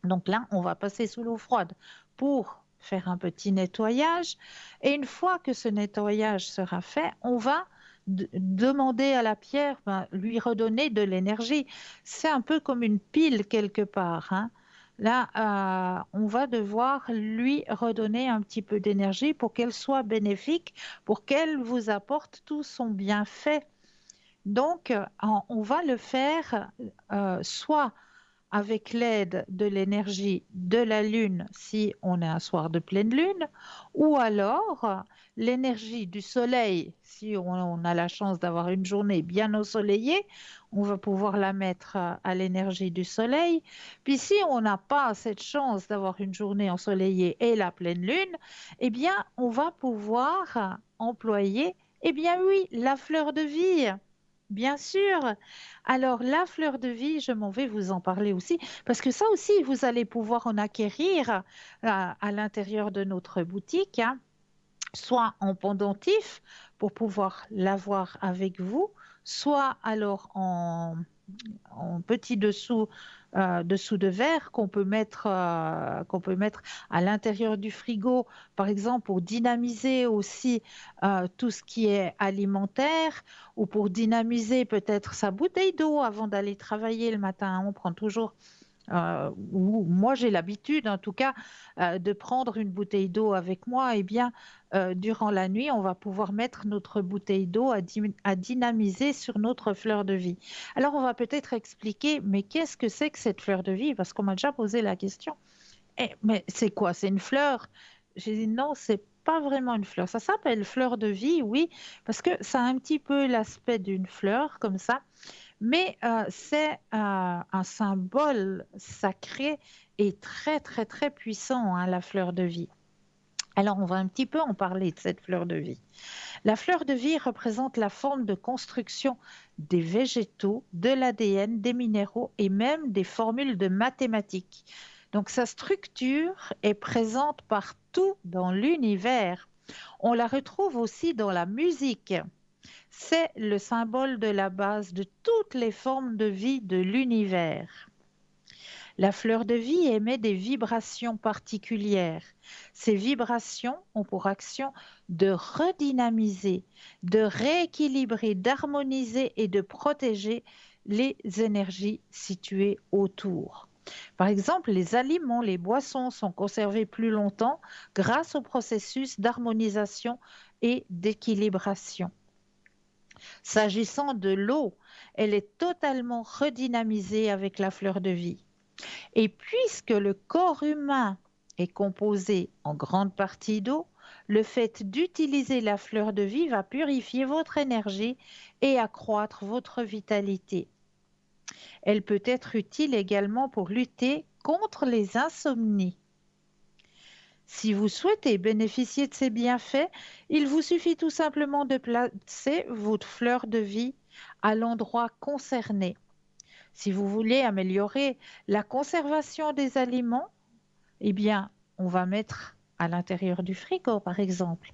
Donc là, on va passer sous l'eau froide pour faire un petit nettoyage. Et une fois que ce nettoyage sera fait, on va demander à la pierre, lui redonner de l'énergie. C'est un peu comme une pile quelque part, hein. Là, on va devoir lui redonner un petit peu d'énergie pour qu'elle soit bénéfique, pour qu'elle vous apporte tout son bienfait. Donc, on va le faire soit avec l'aide de l'énergie de la Lune si on est un soir de pleine Lune, ou alors l'énergie du Soleil si on a la chance d'avoir une journée bien ensoleillée, on va pouvoir la mettre à l'énergie du Soleil. Puis si on n'a pas cette chance d'avoir une journée ensoleillée et la pleine Lune, eh bien on va pouvoir employer, eh bien oui, la fleur de vie. Bien sûr. Alors, la fleur de vie, je m'en vais vous en parler aussi, parce que ça aussi, vous allez pouvoir en acquérir à l'intérieur de notre boutique, hein, soit en pendentif pour pouvoir l'avoir avec vous, soit alors en petit dessous dessous de verre qu'on peut mettre à l'intérieur du frigo, par exemple pour dynamiser aussi tout ce qui est alimentaire ou pour dynamiser peut-être sa bouteille d'eau avant d'aller travailler le matin. On prend toujours ou moi j'ai l'habitude en tout cas de prendre une bouteille d'eau avec moi, et bien durant la nuit on va pouvoir mettre notre bouteille d'eau à dynamiser sur notre fleur de vie. Alors on va peut-être expliquer, mais qu'est-ce que c'est que cette fleur de vie? Parce qu'on m'a déjà posé la question. Mais c'est quoi? C'est une fleur? J'ai dit non, c'est pas vraiment une fleur. Ça s'appelle fleur de vie, oui, parce que ça a un petit peu l'aspect d'une fleur comme ça, mais c'est un symbole sacré et très, très, très puissant, hein, la fleur de vie. Alors, on va un petit peu en parler de cette fleur de vie. La fleur de vie représente la forme de construction des végétaux, de l'ADN, des minéraux et même des formules de mathématiques. Donc, sa structure est présente partout dans l'univers. On la retrouve aussi dans la musique. C'est le symbole de la base de toutes les formes de vie de l'univers. La fleur de vie émet des vibrations particulières. Ces vibrations ont pour action de redynamiser, de rééquilibrer, d'harmoniser et de protéger les énergies situées autour. Par exemple, les aliments, les boissons sont conservés plus longtemps grâce au processus d'harmonisation et d'équilibration. S'agissant de l'eau, elle est totalement redynamisée avec la fleur de vie. Et puisque le corps humain est composé en grande partie d'eau, le fait d'utiliser la fleur de vie va purifier votre énergie et accroître votre vitalité. Elle peut être utile également pour lutter contre les insomnies. Si vous souhaitez bénéficier de ces bienfaits, il vous suffit tout simplement de placer votre fleur de vie à l'endroit concerné. Si vous voulez améliorer la conservation des aliments, eh bien, on va mettre à l'intérieur du frigo, par exemple.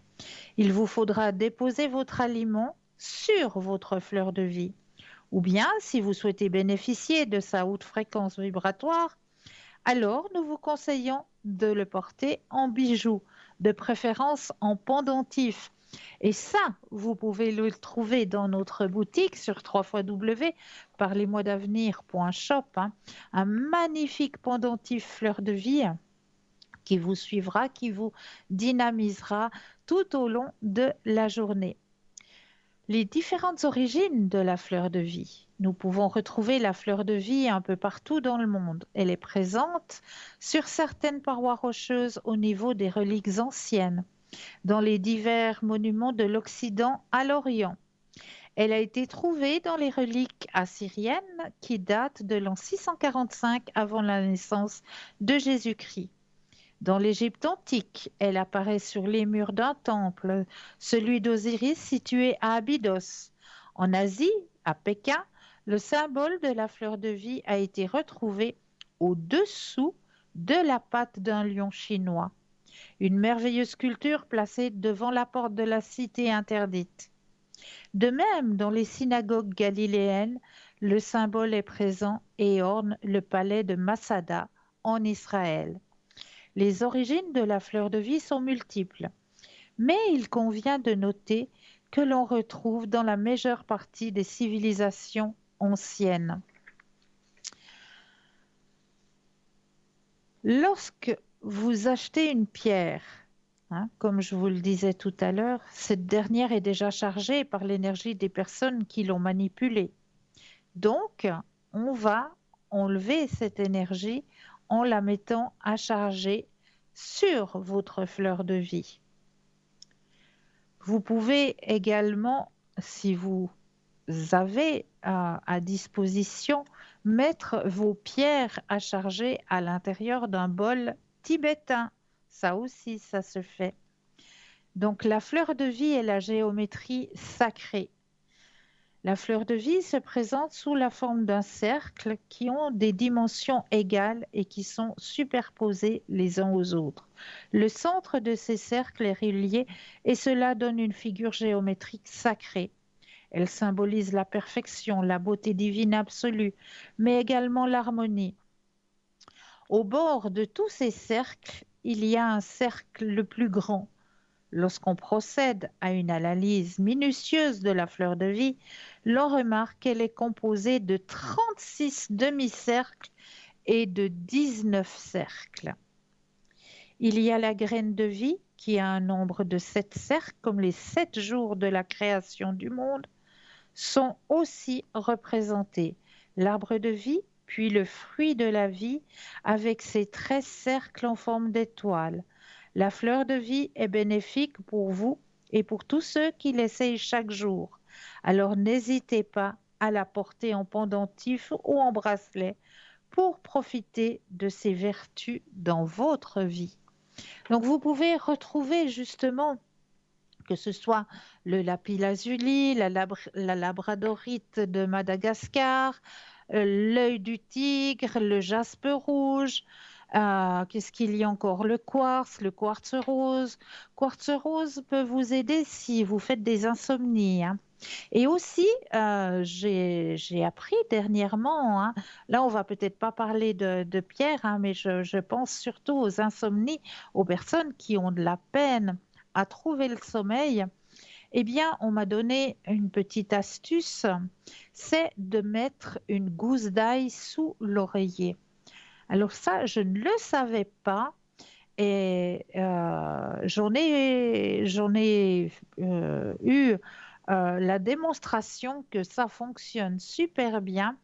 Il vous faudra déposer votre aliment sur votre fleur de vie. Ou bien, si vous souhaitez bénéficier de sa haute fréquence vibratoire, alors nous vous conseillons de le porter en bijou, de préférence en pendentif. Et ça, vous pouvez le trouver dans notre boutique sur www.parlezmoi-d'avenir.shop, hein. Un magnifique pendentif fleur de vie qui vous suivra, qui vous dynamisera tout au long de la journée. Les différentes origines de la fleur de vie. Nous pouvons retrouver la fleur de vie un peu partout dans le monde. Elle est présente sur certaines parois rocheuses au niveau des reliques anciennes, dans les divers monuments de l'Occident à l'Orient. Elle a été trouvée dans les reliques assyriennes qui datent de l'an 645 avant la naissance de Jésus-Christ. Dans l'Égypte antique, elle apparaît sur les murs d'un temple, celui d'Osiris situé à Abydos. En Asie, à Pékin, le symbole de la fleur de vie a été retrouvé au-dessous de la patte d'un lion chinois. Une merveilleuse sculpture placée devant la porte de la cité interdite. De même, dans les synagogues galiléennes, le symbole est présent et orne le palais de Masada en Israël. Les origines de la fleur de vie sont multiples, mais il convient de noter que l'on retrouve dans la majeure partie des civilisations anciennes. Lorsque vous achetez une pierre, comme je vous le disais tout à l'heure, cette dernière est déjà chargée par l'énergie des personnes qui l'ont manipulée. Donc, on va enlever cette énergie en la mettant à charger sur votre fleur de vie. Vous pouvez également, si vous avez à disposition, mettre vos pierres à charger à l'intérieur d'un bol tibétain. Ça aussi, ça se fait. Donc la fleur de vie est la géométrie sacrée. La fleur de vie se présente sous la forme d'un cercle qui ont des dimensions égales et qui sont superposés les uns aux autres. Le centre de ces cercles est relié et cela donne une figure géométrique sacrée. Elle symbolise la perfection, la beauté divine absolue, mais également l'harmonie. Au bord de tous ces cercles, il y a un cercle le plus grand. Lorsqu'on procède à une analyse minutieuse de la fleur de vie, l'on remarque qu'elle est composée de 36 demi-cercles et de 19 cercles. Il y a la graine de vie qui a un nombre de 7 cercles, comme les 7 jours de la création du monde sont aussi représentés. L'arbre de vie, puis le fruit de la vie avec ses 13 cercles en forme d'étoile. La fleur de vie est bénéfique pour vous et pour tous ceux qui l'essayent chaque jour. Alors n'hésitez pas à la porter en pendentif ou en bracelet pour profiter de ses vertus dans votre vie. Donc vous pouvez retrouver justement que ce soit le lapis-lazuli, la labradorite de Madagascar, l'œil du tigre, le jaspe rouge. Qu'est-ce qu'il y a encore? Le quartz rose. Quartz rose peut vous aider si vous faites des insomnies, hein. Et aussi, j'ai appris dernièrement, hein, là on va peut-être pas parler de pierre, hein, mais je pense surtout aux insomnies, aux personnes qui ont de la peine à trouver le sommeil. Eh bien, on m'a donné une petite astuce, c'est de mettre une gousse d'ail sous l'oreiller. Alors ça, je ne le savais pas. Et j'en ai eu la démonstration que ça fonctionne super bien.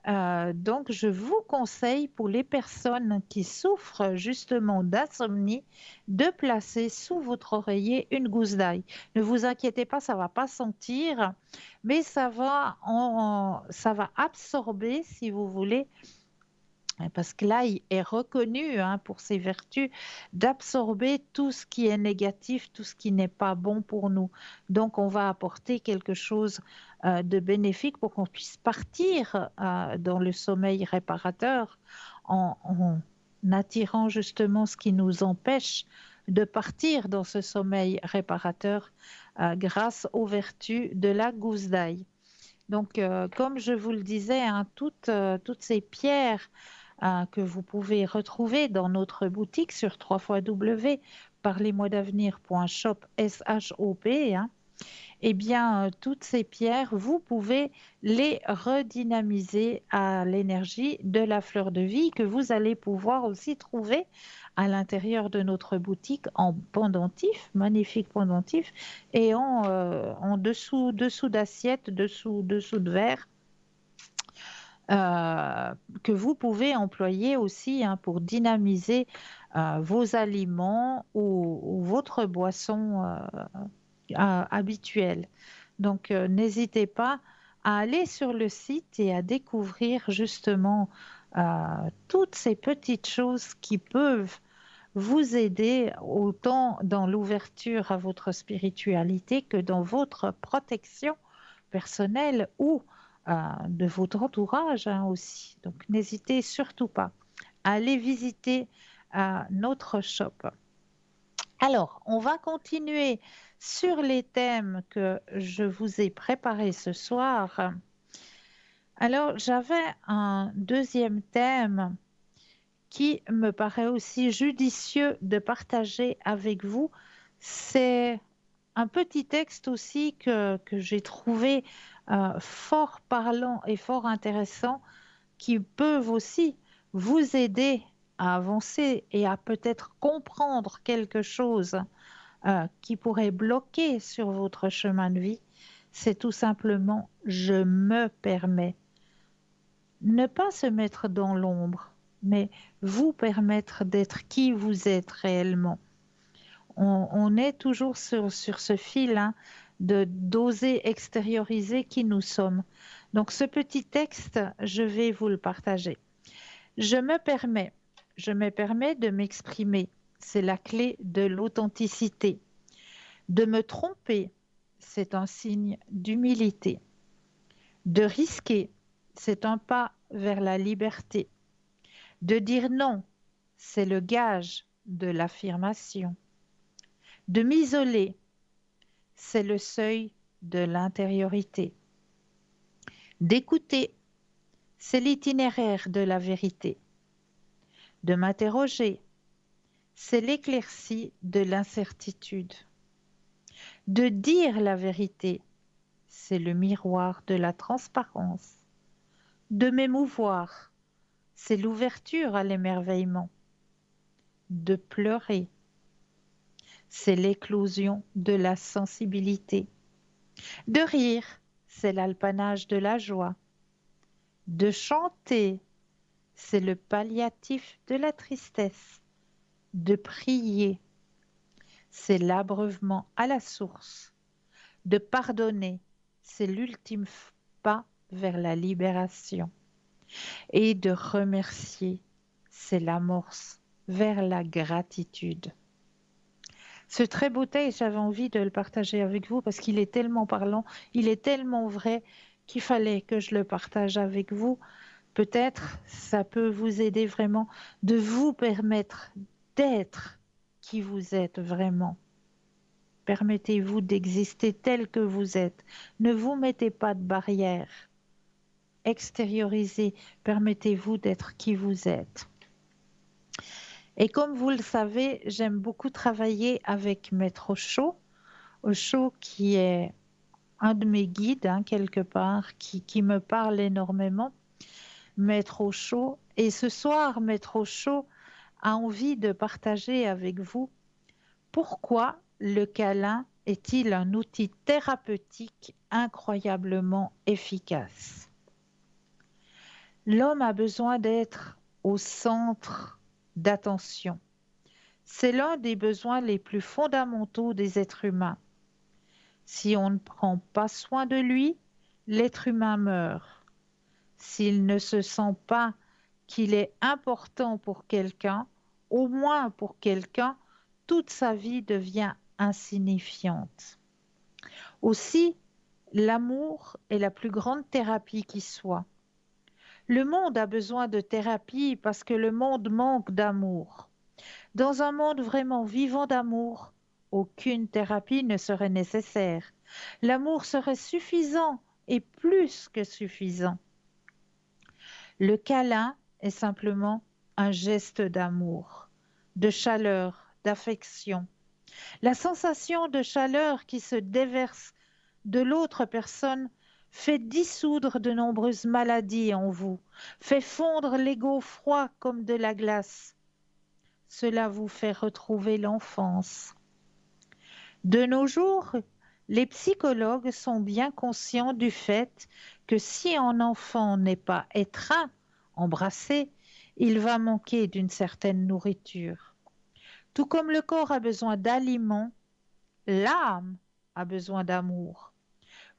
Donc, je vous conseille pour les personnes qui souffrent justement d'insomnie de placer sous votre oreiller une gousse d'ail. Ne vous inquiétez pas, ça ne va pas sentir, mais ça va absorber, si vous voulez, parce que l'ail est reconnu, hein, pour ses vertus d'absorber tout ce qui est négatif, tout ce qui n'est pas bon pour nous. Donc, on va apporter quelque chose de bénéfique pour qu'on puisse partir dans le sommeil réparateur en attirant justement ce qui nous empêche de partir dans ce sommeil réparateur grâce aux vertus de la gousse d'ail. Donc, comme je vous le disais, hein, toutes ces pierres que vous pouvez retrouver dans notre boutique sur www.parlez-moi-d'avenir.shop, S-H-O-P, hein, eh bien, toutes ces pierres, vous pouvez les redynamiser à l'énergie de la fleur de vie que vous allez pouvoir aussi trouver à l'intérieur de notre boutique en pendentif, magnifique pendentif, et en dessous d'assiette, dessous de verre, que vous pouvez employer aussi, hein, pour dynamiser vos aliments ou votre boisson habituelle. Donc, n'hésitez pas à aller sur le site et à découvrir justement toutes ces petites choses qui peuvent vous aider autant dans l'ouverture à votre spiritualité que dans votre protection personnelle ou de votre entourage, hein, aussi. Donc, n'hésitez surtout pas à aller visiter notre shop. Alors, on va continuer sur les thèmes que je vous ai préparés ce soir. Alors, j'avais un deuxième thème qui me paraît aussi judicieux de partager avec vous. C'est un petit texte aussi que j'ai trouvé fort parlant et fort intéressant, qui peuvent aussi vous aider à avancer et à peut-être comprendre quelque chose qui pourrait bloquer sur votre chemin de vie. C'est tout simplement je me permets. Ne pas se mettre dans l'ombre, mais vous permettre d'être qui vous êtes réellement. On est toujours sur ce fil, hein, d'oser extérioriser qui nous sommes. Donc ce petit texte, je vais vous le partager. Je me permets de m'exprimer. C'est la clé de l'authenticité. De me tromper, c'est un signe d'humilité. De risquer, c'est un pas vers la liberté. De dire non, c'est le gage de l'affirmation. De m'isoler, c'est le seuil de l'intériorité. D'écouter, c'est l'itinéraire de la vérité. de m'interroger. C'est l'éclaircie de l'incertitude. De dire la vérité, c'est le miroir de la transparence. De m'émouvoir, c'est l'ouverture à l'émerveillement. De pleurer, c'est l'éclosion de la sensibilité. De rire, c'est l'alpanage de la joie. De chanter, c'est le palliatif de la tristesse. De prier, c'est l'abreuvement à la source. De pardonner, c'est l'ultime pas vers la libération. Et de remercier, c'est l'amorce vers la gratitude. Ce très beau texte, j'avais envie de le partager avec vous parce qu'il est tellement parlant, il est tellement vrai qu'il fallait que je le partage avec vous. Peut-être ça peut vous aider vraiment de vous permettre d'être qui vous êtes vraiment. Permettez-vous d'exister tel que vous êtes. Ne vous mettez pas de barrières. Extériorisez, permettez-vous d'être qui vous êtes. Et comme vous le savez, j'aime beaucoup travailler avec Maître Osho. Osho qui est un de mes guides, quelque part, qui me parle énormément. Maître Osho. Et ce soir, Maître Osho a envie de partager avec vous pourquoi le câlin est-il un outil thérapeutique incroyablement efficace. L'homme a besoin d'être au centre d'attention. C'est l'un des besoins les plus fondamentaux des êtres humains. Si on ne prend pas soin de lui, l'être humain meurt. S'il ne se sent pas qu'il est important pour quelqu'un, au moins pour quelqu'un, toute sa vie devient insignifiante. Aussi, l'amour est la plus grande thérapie qui soit. Le monde a besoin de thérapie parce que le monde manque d'amour. Dans un monde vraiment vivant d'amour, aucune thérapie ne serait nécessaire. L'amour serait suffisant et plus que suffisant. Le câlin est simplement un geste d'amour, de chaleur, d'affection. La sensation de chaleur qui se déverse de l'autre personne fait dissoudre de nombreuses maladies en vous, fait fondre l'ego froid comme de la glace. Cela vous fait retrouver l'enfance. De nos jours, les psychologues sont bien conscients du fait que si un enfant n'est pas étreint, embrassé, il va manquer d'une certaine nourriture. Tout comme le corps a besoin d'aliments, l'âme a besoin d'amour.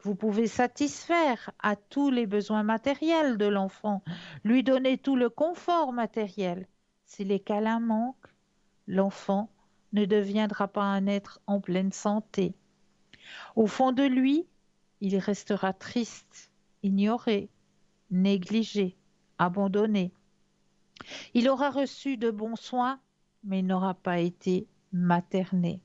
Vous pouvez satisfaire à tous les besoins matériels de l'enfant, lui donner tout le confort matériel. Si les câlins manquent, l'enfant ne deviendra pas un être en pleine santé. Au fond de lui, il restera triste, ignoré, négligé, abandonné. Il aura reçu de bons soins, mais il n'aura pas été materné.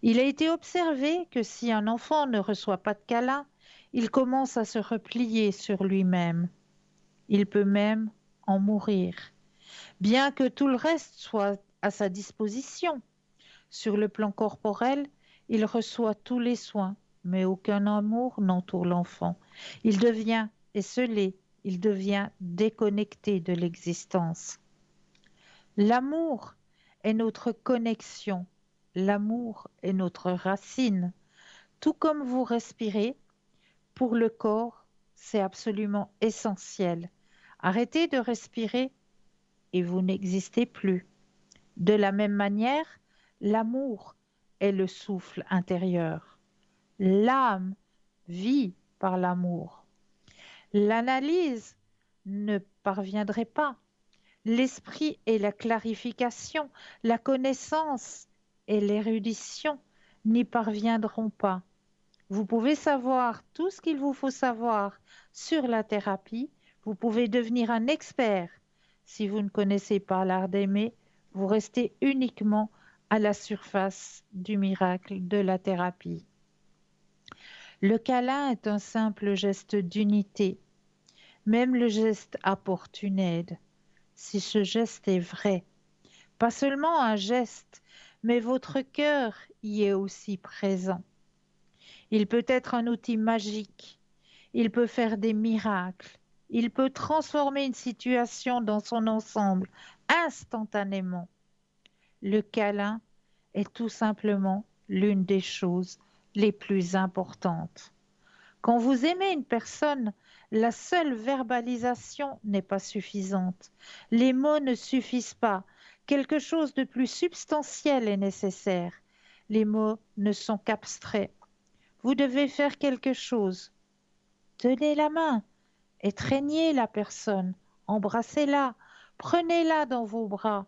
Il a été observé que si un enfant ne reçoit pas de câlin, il commence à se replier sur lui-même. Il peut même en mourir, bien que tout le reste soit à sa disposition. Sur le plan corporel, il reçoit tous les soins, mais aucun amour n'entoure l'enfant. Il devient esseulé, il devient déconnecté de l'existence. L'amour est notre connexion, l'amour est notre racine. Tout comme vous respirez, pour le corps, c'est absolument essentiel. Arrêtez de respirer et vous n'existez plus. De la même manière, l'amour est le souffle intérieur. L'âme vit par l'amour. L'analyse ne parviendrait pas. L'esprit est la clarification, la connaissance et l'érudition n'y parviendront pas. Vous pouvez savoir tout ce qu'il vous faut savoir sur la thérapie. Vous pouvez devenir un expert. Si vous ne connaissez pas l'art d'aimer, vous restez uniquement à la surface du miracle de la thérapie. Le câlin est un simple geste d'unité. Même le geste apporte une aide. si ce geste est vrai. Pas seulement un geste, mais votre cœur y est aussi présent. Il peut être un outil magique, il peut faire des miracles, il peut transformer une situation dans son ensemble instantanément. Le câlin est tout simplement l'une des choses les plus importantes. Quand vous aimez une personne, la seule verbalisation n'est pas suffisante. Les mots ne suffisent pas. Quelque chose de plus substantiel est nécessaire. Les mots ne sont qu'abstraits. Vous devez faire quelque chose. Tenez la main, étreignez la personne, embrassez-la, prenez-la dans vos bras.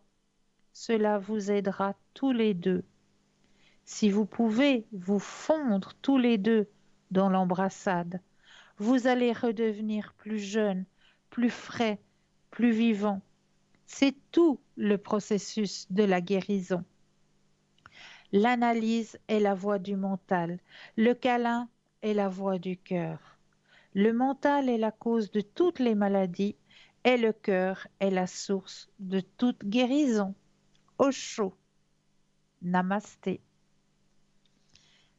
Cela vous aidera tous les deux. Si vous pouvez vous fondre tous les deux dans l'embrassade, vous allez redevenir plus jeune, plus frais, plus vivant. C'est tout le processus de la guérison. L'analyse est la voie du mental, le câlin est la voie du cœur. Le mental est la cause de toutes les maladies et le cœur est la source de toute guérison. Osho, Namasté.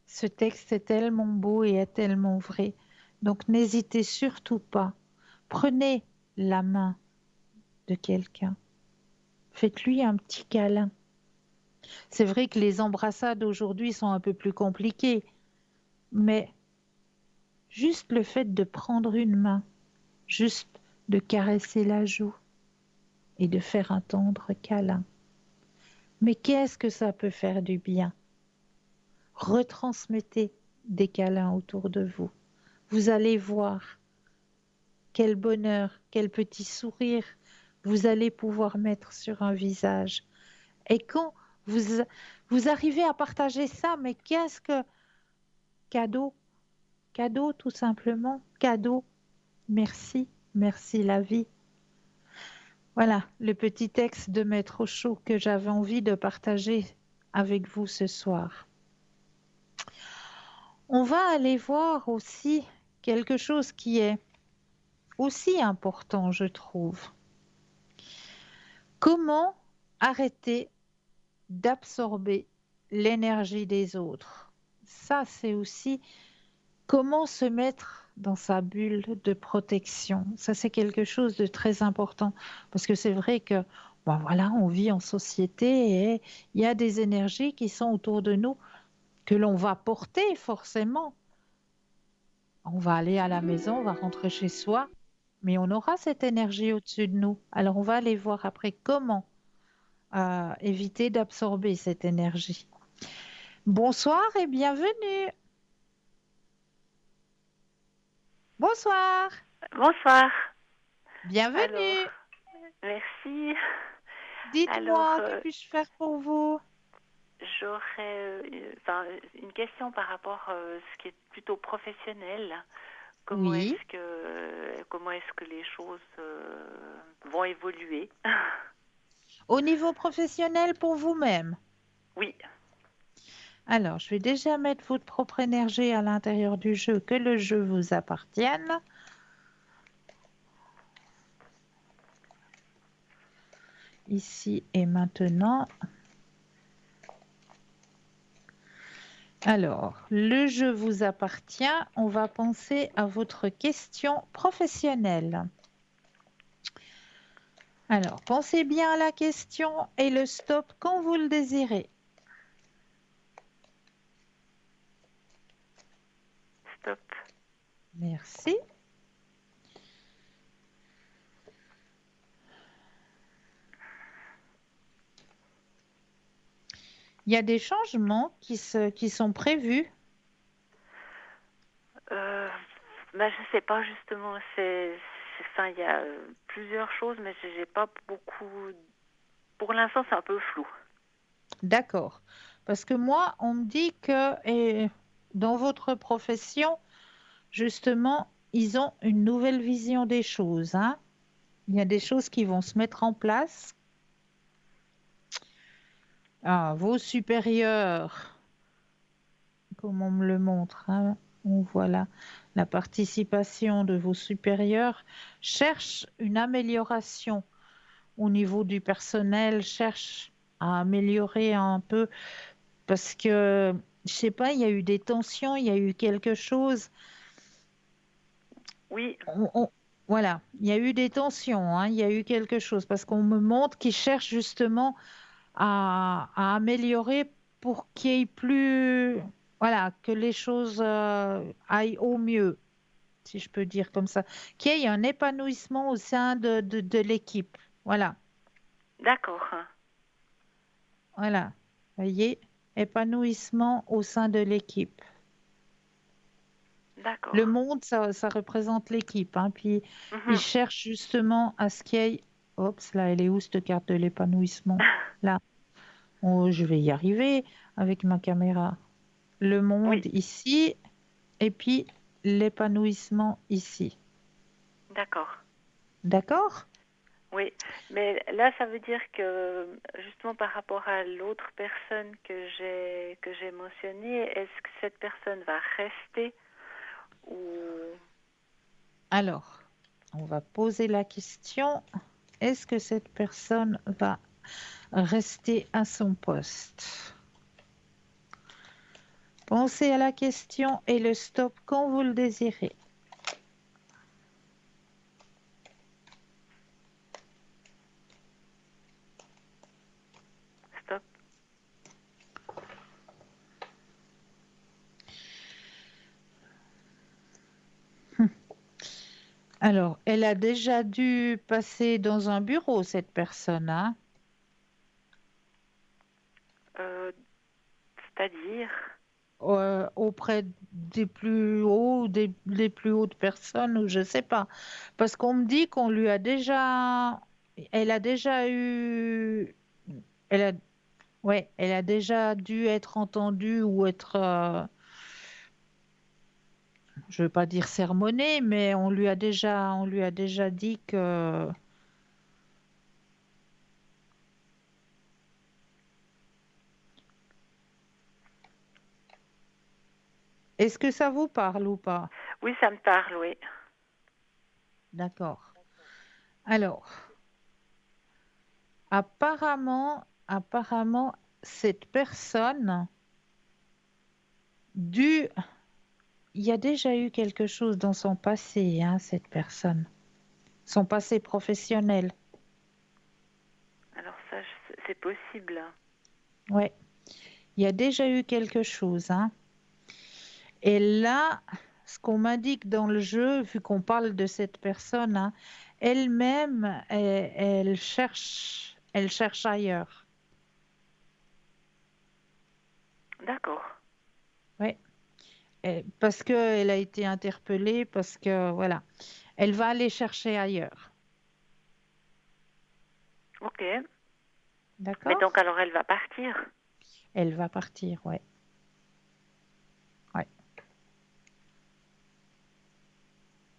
Ce texte est tellement beau et est tellement vrai. Donc n'hésitez surtout pas. Prenez la main de quelqu'un. Faites-lui un petit câlin. C'est vrai que les embrassades aujourd'hui sont un peu plus compliquées, mais juste le fait de prendre une main, juste de caresser la joue et de faire un tendre câlin. Mais qu'est-ce que ça peut faire du bien? Retransmettez des câlins autour de vous. Vous allez voir quel bonheur, quel petit sourire vous allez pouvoir mettre sur un visage. Et quand vous arrivez à partager ça, mais qu'est-ce que cadeau? Cadeau tout simplement, cadeau. Merci, merci la vie. Voilà le petit texte de Maître Osho que j'avais envie de partager avec vous ce soir. On va aller voir aussi quelque chose qui est aussi important, je trouve. Comment arrêter d'absorber l'énergie des autres? Ça, c'est aussi comment se mettre dans sa bulle de protection. Ça, c'est quelque chose de très important parce que c'est vrai que, bon, voilà, on vit en société et il y a des énergies qui sont autour de nous que l'on va porter forcément. On va aller à la maison, on va rentrer chez soi, mais on aura cette énergie au-dessus de nous. Alors, on va aller voir après comment éviter d'absorber cette énergie. Bonsoir et bienvenue. Bonsoir, Bonsoir. bienvenue. Alors, merci. Dites-moi, Alors, que puis-je faire pour vous? j'aurais une question par rapport à ce qui est plutôt professionnel. Oui. Comment est-ce que les choses vont évoluer? Au niveau professionnel pour vous-même. Oui. Alors, je vais déjà mettre votre propre énergie à l'intérieur du jeu, que le jeu vous appartienne. Ici et maintenant. Alors, le jeu vous appartient. On va penser à votre question professionnelle. Alors, pensez bien à la question et le stop quand vous le désirez. Stop. Merci. Il y a des changements qui sont prévus. Je sais pas justement. Il y a plusieurs choses, mais j'ai pas beaucoup. Pour l'instant, c'est un peu flou. D'accord. Parce que moi, on me dit que dans votre profession, justement, ils ont une nouvelle vision des choses, hein. Il y a des choses qui vont se mettre en place. Ah, vos supérieurs, comme on me le montre, hein, voilà, la participation de vos supérieurs cherche une amélioration. au niveau du personnel cherche à améliorer un peu parce que, je sais pas, il y a eu des tensions, il y a eu quelque chose. Oui, On- voilà, il y a eu des tensions, hein, il y a eu quelque chose parce qu'on me montre qu'ils cherchent justement à améliorer pour qu'il y ait plus, voilà, que les choses aillent au mieux, si je peux dire comme ça, qu'il y ait un épanouissement au sein de l'équipe. Voilà, d'accord, voilà, voyez, épanouissement au sein de l'équipe. d'accord. Le monde, ça représente l'équipe, hein, puis ils Mhm. cherchent justement à ce qu'il y ait. Oups, là, elle est où cette carte de l'épanouissement? Là, oh, je vais y arriver avec ma caméra. Le Oui, monde ici, et puis l'épanouissement ici. d'accord. D'accord? Oui, mais là, ça veut dire que justement par rapport à l'autre personne que j'ai mentionnée, est-ce que cette personne va rester ou Alors, on va poser la question, est-ce que cette personne va rester à son poste? Pensez à la question et le stop quand vous le désirez. stop? Alors, elle a déjà dû passer dans un bureau, cette personne, hein? Euh, C'est-à-dire, Auprès des plus hauts, des plus hautes personnes, ou je sais pas. Parce qu'on me dit qu'on lui a déjà, elle a déjà eu, elle a, ouais, elle a déjà dû être entendue ou être, je veux pas dire sermonnée, mais on lui a déjà dit que. Est-ce que ça vous parle ou pas? oui, ça me parle, oui. D'accord. Alors, apparemment, cette personne dû, il y a déjà eu quelque chose dans son passé, hein, cette personne, son passé professionnel. Alors ça, c'est possible. Ouais, il y a déjà eu quelque chose, hein. Et là, ce qu'on m'indique dans le jeu, vu qu'on parle de cette personne, hein, elle-même, elle cherche ailleurs. D'accord. Ouais. Parce qu'elle a été interpellée, parce que voilà, elle va aller chercher ailleurs. Ok. Mais D'accord? donc alors elle va partir. Elle va partir, ouais. Ouais.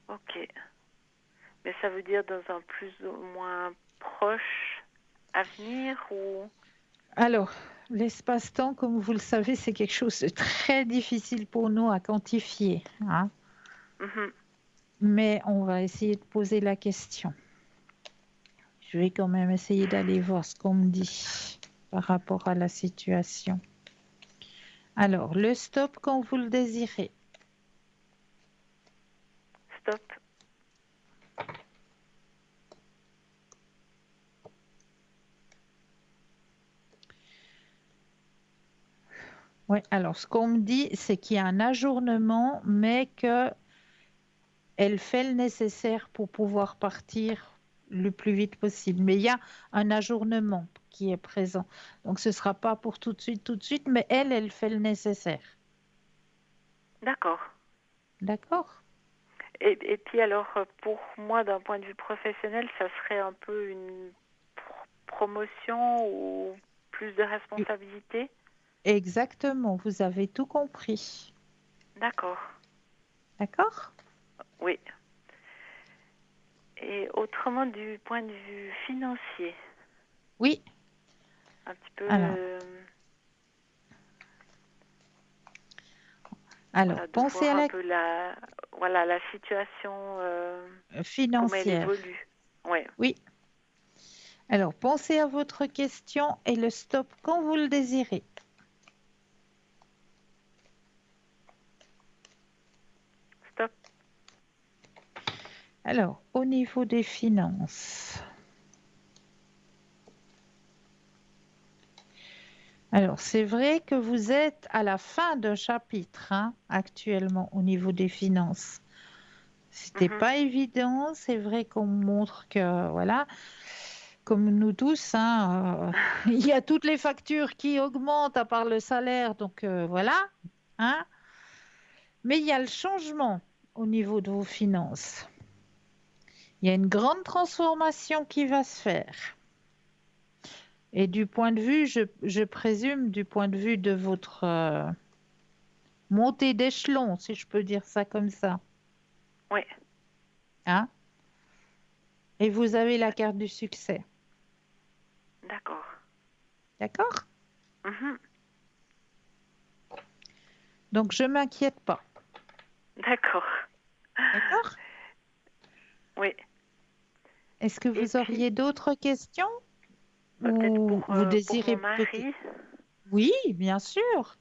Ok. Mais ça veut dire dans un plus ou moins proche avenir ou... Alors, l'espace-temps, comme vous le savez, c'est quelque chose de très difficile pour nous à quantifier, hein. Mhm. Mais on va essayer de poser la question. Je vais quand même essayer d'aller voir ce qu'on me dit par rapport à la situation. Alors, le stop quand vous le désirez. Stop. Oui, alors ce qu'on me dit, c'est qu'il y a un ajournement, mais que elle fait le nécessaire pour pouvoir partir le plus vite possible. Mais il y a un ajournement qui est présent. Donc ce ne sera pas pour tout de suite, mais elle fait le nécessaire. D'accord. D'accord? Et puis alors pour moi d'un point de vue professionnel, ça serait un peu une promotion ou plus de responsabilité. Exactement, vous avez tout compris. D'accord. D'accord? Oui. Et autrement du point de vue financier, Oui. un petit peu Alors, voilà, de pensez voir à un la peu la situation, comment elle financière. évolue. Ouais. Oui. Alors, pensez à votre question et le stop quand vous le désirez. Stop. Alors, au niveau des finances. Alors, c'est vrai que vous êtes à la fin d'un chapitre, hein, actuellement, au niveau des finances. C'était Mhm. pas évident, c'est vrai qu'on montre que, voilà, comme nous tous, hein, il y a toutes les factures qui augmentent à part le salaire, donc voilà, hein. Mais il y a le changement au niveau de vos finances. Il y a une grande transformation qui va se faire. Et du point de vue, je présume, du point de vue de votre montée d'échelon, si je peux dire ça comme ça, Oui, hein. Et vous avez la carte du succès. d'accord. D'accord? Mhm. Donc, je m'inquiète pas. D'accord. D'accord? Oui. Est-ce que Et vous puis, auriez d'autres questions peut-être ou vous pour désirez mon peut-être... mari, Oui, bien sûr,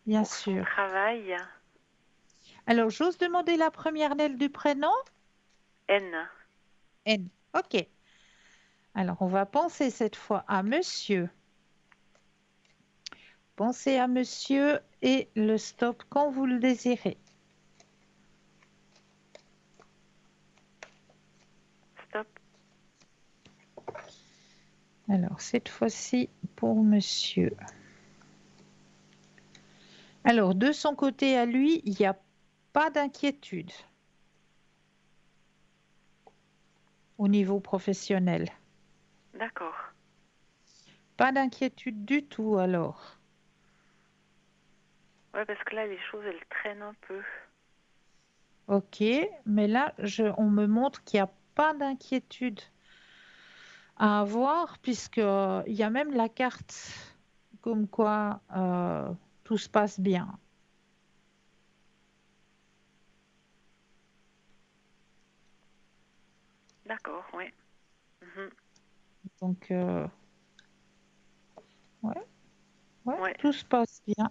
bien pour son sûr. travail, Alors, j'ose demander la première lettre du prénom? N. N. OK. Alors, on va penser cette fois à monsieur. Pensez à monsieur et le stop quand vous le désirez. Stop. Alors, cette fois-ci pour monsieur. Alors, de son côté à lui, il n'y a pas d'inquiétude au niveau professionnel. D'accord. Pas d'inquiétude du tout alors. Ouais, parce que là, les choses, elles traînent un peu. Ok, mais là, on me montre qu'il n'y a pas d'inquiétude à avoir puisque il y a même la carte comme quoi tout se passe bien. D'accord, oui. Mhm. Donc, ouais, ouais, Ouais, tout se passe bien.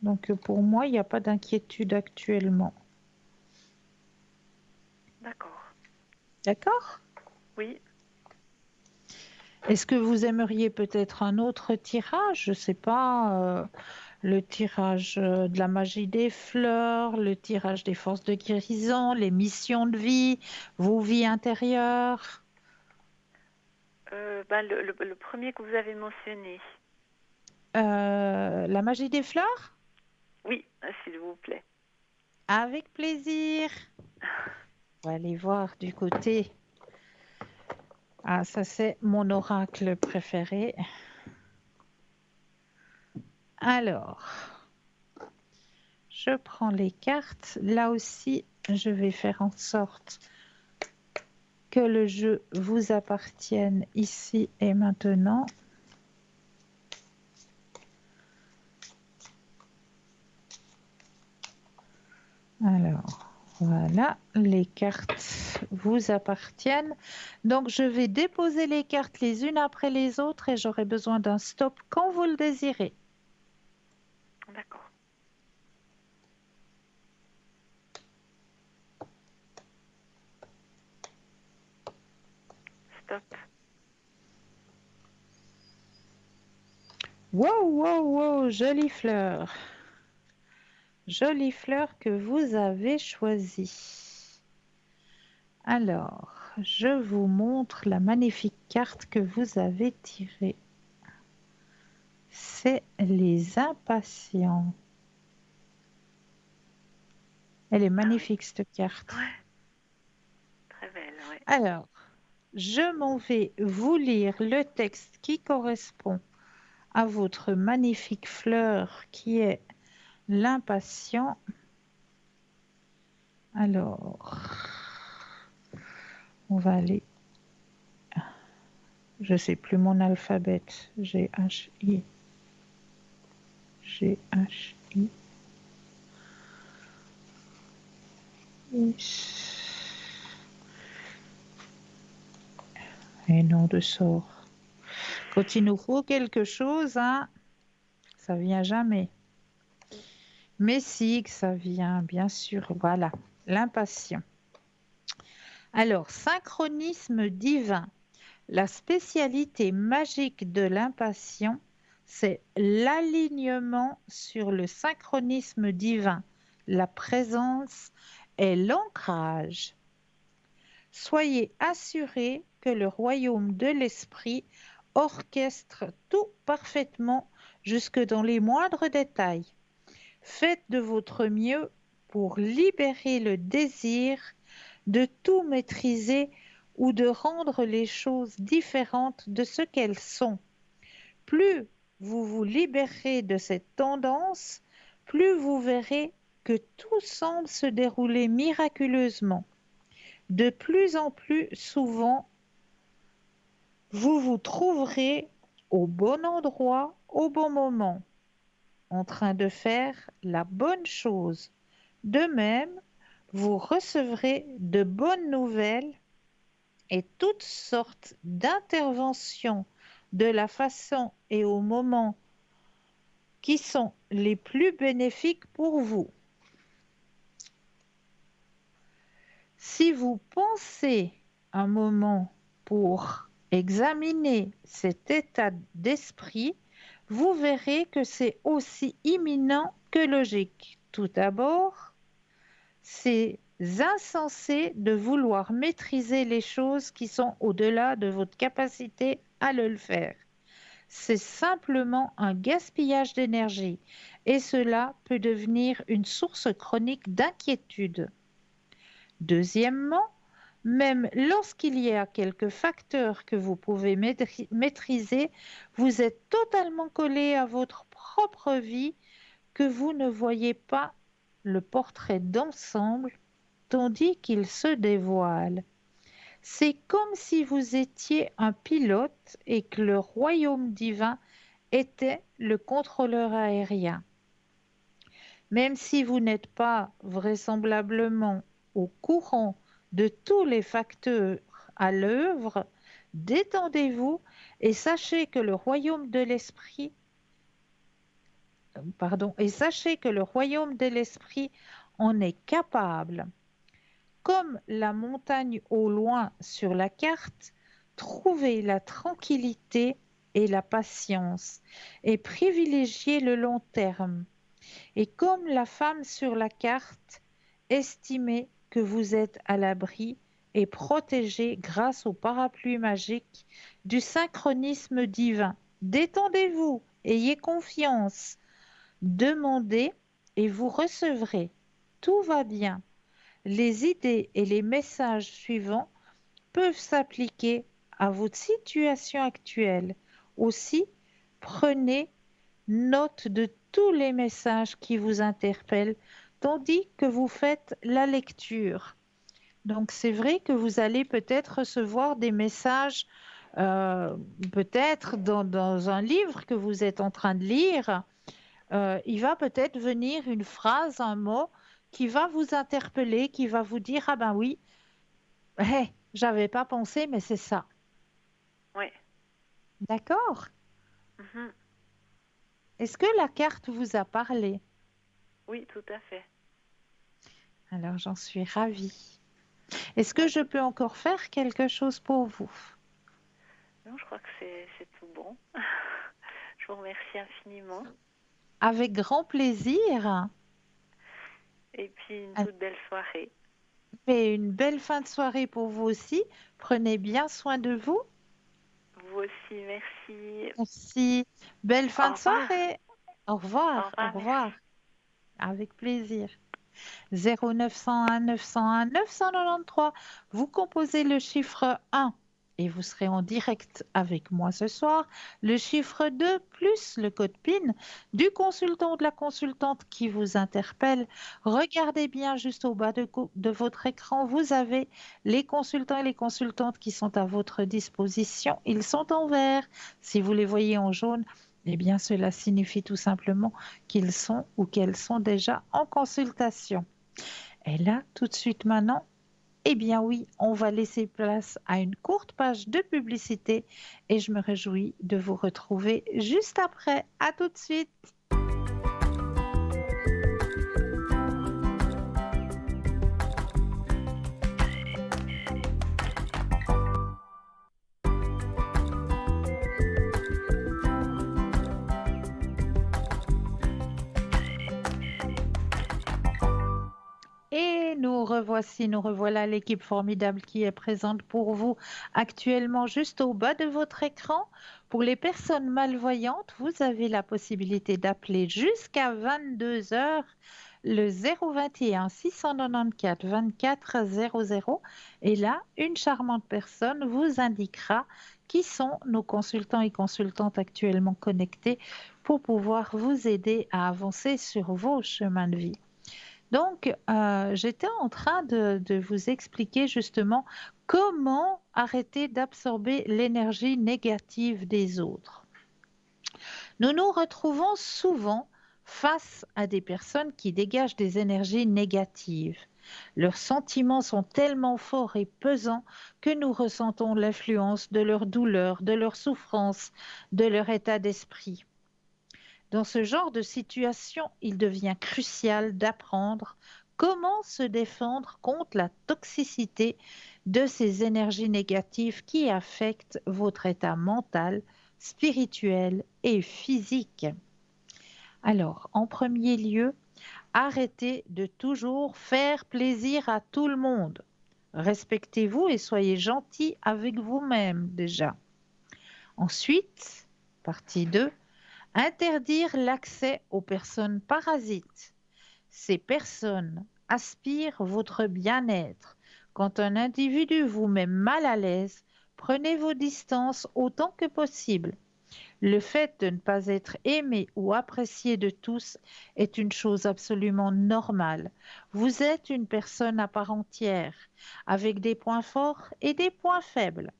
Donc, pour moi, il n'y a pas d'inquiétude actuellement. d'accord. D'accord? Oui. Est-ce que vous aimeriez peut-être un autre tirage? Je ne sais pas, le tirage de la magie des fleurs, le tirage des forces de guérison, les missions de vie, vos vies intérieures. Le premier que vous avez mentionné. La magie des fleurs? Oui, s'il vous plaît. Avec plaisir. On va aller voir du côté. Ah, ça c'est mon oracle préféré. Alors, je prends les cartes. Là aussi, je vais faire en sorte que le jeu vous appartienne ici et maintenant. Alors, voilà, les cartes vous appartiennent. Donc, je vais déposer les cartes les unes après les autres et j'aurai besoin d'un stop quand vous le désirez. D'accord. Stop. Wow, wow, wow, jolie fleur. Jolie fleur que vous avez choisie. Alors, je vous montre la magnifique carte que vous avez tirée. C'est les impatients. Elle est Ah oui. magnifique cette carte. Ouais. Très belle, ouais. Alors, je m'en vais vous lire le texte qui correspond à votre magnifique fleur qui est l'impatient. Alors, on va aller. Je ne sais plus mon alphabet. G-H-I. G-H-I. Et non de sort. Quand il nous faut quelque chose, hein, ça vient jamais. Mais si que ça vient, bien sûr. Voilà, l'impatient. Alors, synchronisme divin. La spécialité magique de l'impatient, c'est l'alignement sur le synchronisme divin, la présence et l'ancrage. Soyez assurés que le royaume de l'esprit orchestre tout parfaitement jusque dans les moindres détails. Faites de votre mieux pour libérer le désir de tout maîtriser ou de rendre les choses différentes de ce qu'elles sont. Plus vous vous libérez de cette tendance, plus vous verrez que tout semble se dérouler miraculeusement. De plus en plus souvent, vous vous trouverez au bon endroit, au bon moment, en train de faire la bonne chose. De même, vous recevrez de bonnes nouvelles et toutes sortes d'interventions de la façon et au moment qui sont les plus bénéfiques pour vous. Si vous pensez un moment pour examiner cet état d'esprit, vous verrez que c'est aussi imminent que logique. Tout d'abord, c'est insensé de vouloir maîtriser les choses qui sont au-delà de votre capacité à le faire. C'est simplement un gaspillage d'énergie et cela peut devenir une source chronique d'inquiétude. Deuxièmement, même lorsqu'il y a quelques facteurs que vous pouvez maîtriser, vous êtes totalement collé à votre propre vie que vous ne voyez pas le portrait d'ensemble tandis qu'il se dévoile. C'est comme si vous étiez un pilote et que le royaume divin était le contrôleur aérien. Même si vous n'êtes pas vraisemblablement au courant de tous les facteurs à l'œuvre, détendez-vous et sachez que le royaume de l'esprit, en est capable. Comme la montagne au loin sur la carte, trouvez la tranquillité et la patience et privilégiez le long terme. Et comme la femme sur la carte, estimez que vous êtes à l'abri et protégé grâce au parapluie magique du synchronisme divin. Détendez-vous, ayez confiance, demandez et vous recevrez. Tout va bien. Les idées et les messages suivants peuvent s'appliquer à votre situation actuelle. Aussi, prenez note de tous les messages qui vous interpellent tandis que vous faites la lecture. Donc, c'est vrai que vous allez peut-être recevoir des messages, peut-être dans un livre que vous êtes en train de lire. Il va peut-être venir une phrase, un mot qui va vous interpeller, qui va vous dire, ah ben oui, hey, j'avais pas pensé, mais c'est ça. Oui. D'accord? Mhm. Est-ce que la carte vous a parlé? Oui, tout à fait. Alors, j'en suis ravie. Est-ce que je peux encore faire quelque chose pour vous? Non, je crois que c'est tout bon. Je vous remercie infiniment. Avec grand plaisir. Et puis une toute belle soirée. Et une belle fin de soirée pour vous aussi. Prenez bien soin de vous. Vous aussi, merci. Merci. Belle fin Au de revoir. soirée. Au revoir. Au revoir, Au revoir. merci. Avec plaisir. 0901 901 993. Vous composez le chiffre 1 et vous serez en direct avec moi ce soir. Le chiffre 2 plus le code PIN du consultant ou de la consultante qui vous interpelle. Regardez bien juste au bas de votre écran. Vous avez les consultants et les consultantes qui sont à votre disposition. Ils sont en vert. Si vous les voyez en jaune, eh bien, cela signifie tout simplement qu'ils sont ou qu'elles sont déjà en consultation. Et là, tout de suite maintenant, Eh bien oui, on va laisser place à une courte page de publicité et je me réjouis de vous retrouver juste après. À tout de suite. Et nous revoici, nous revoilà l'équipe formidable qui est présente pour vous actuellement juste au bas de votre écran. Pour les personnes malvoyantes, vous avez la possibilité d'appeler jusqu'à 22 heures le 021 694 24 00 et là, une charmante personne vous indiquera qui sont nos consultants et consultantes actuellement connectés pour pouvoir vous aider à avancer sur vos chemins de vie. Donc, j'étais en train de vous expliquer justement comment arrêter d'absorber l'énergie négative des autres. Nous nous retrouvons souvent face à des personnes qui dégagent des énergies négatives. Leurs sentiments sont tellement forts et pesants que nous ressentons l'influence de leur douleur, de leur souffrance, de leur état d'esprit. Dans ce genre de situation, il devient crucial d'apprendre comment se défendre contre la toxicité de ces énergies négatives qui affectent votre état mental, spirituel et physique. Alors, en premier lieu, arrêtez de toujours faire plaisir à tout le monde. Respectez-vous et soyez gentil avec vous-même déjà. Ensuite, partie 2. Interdire l'accès aux personnes parasites. Ces personnes aspirent votre bien-être. Quand un individu vous met mal à l'aise, prenez vos distances autant que possible. Le fait de ne pas être aimé ou apprécié de tous est une chose absolument normale. Vous êtes une personne à part entière, avec des points forts et des points faibles.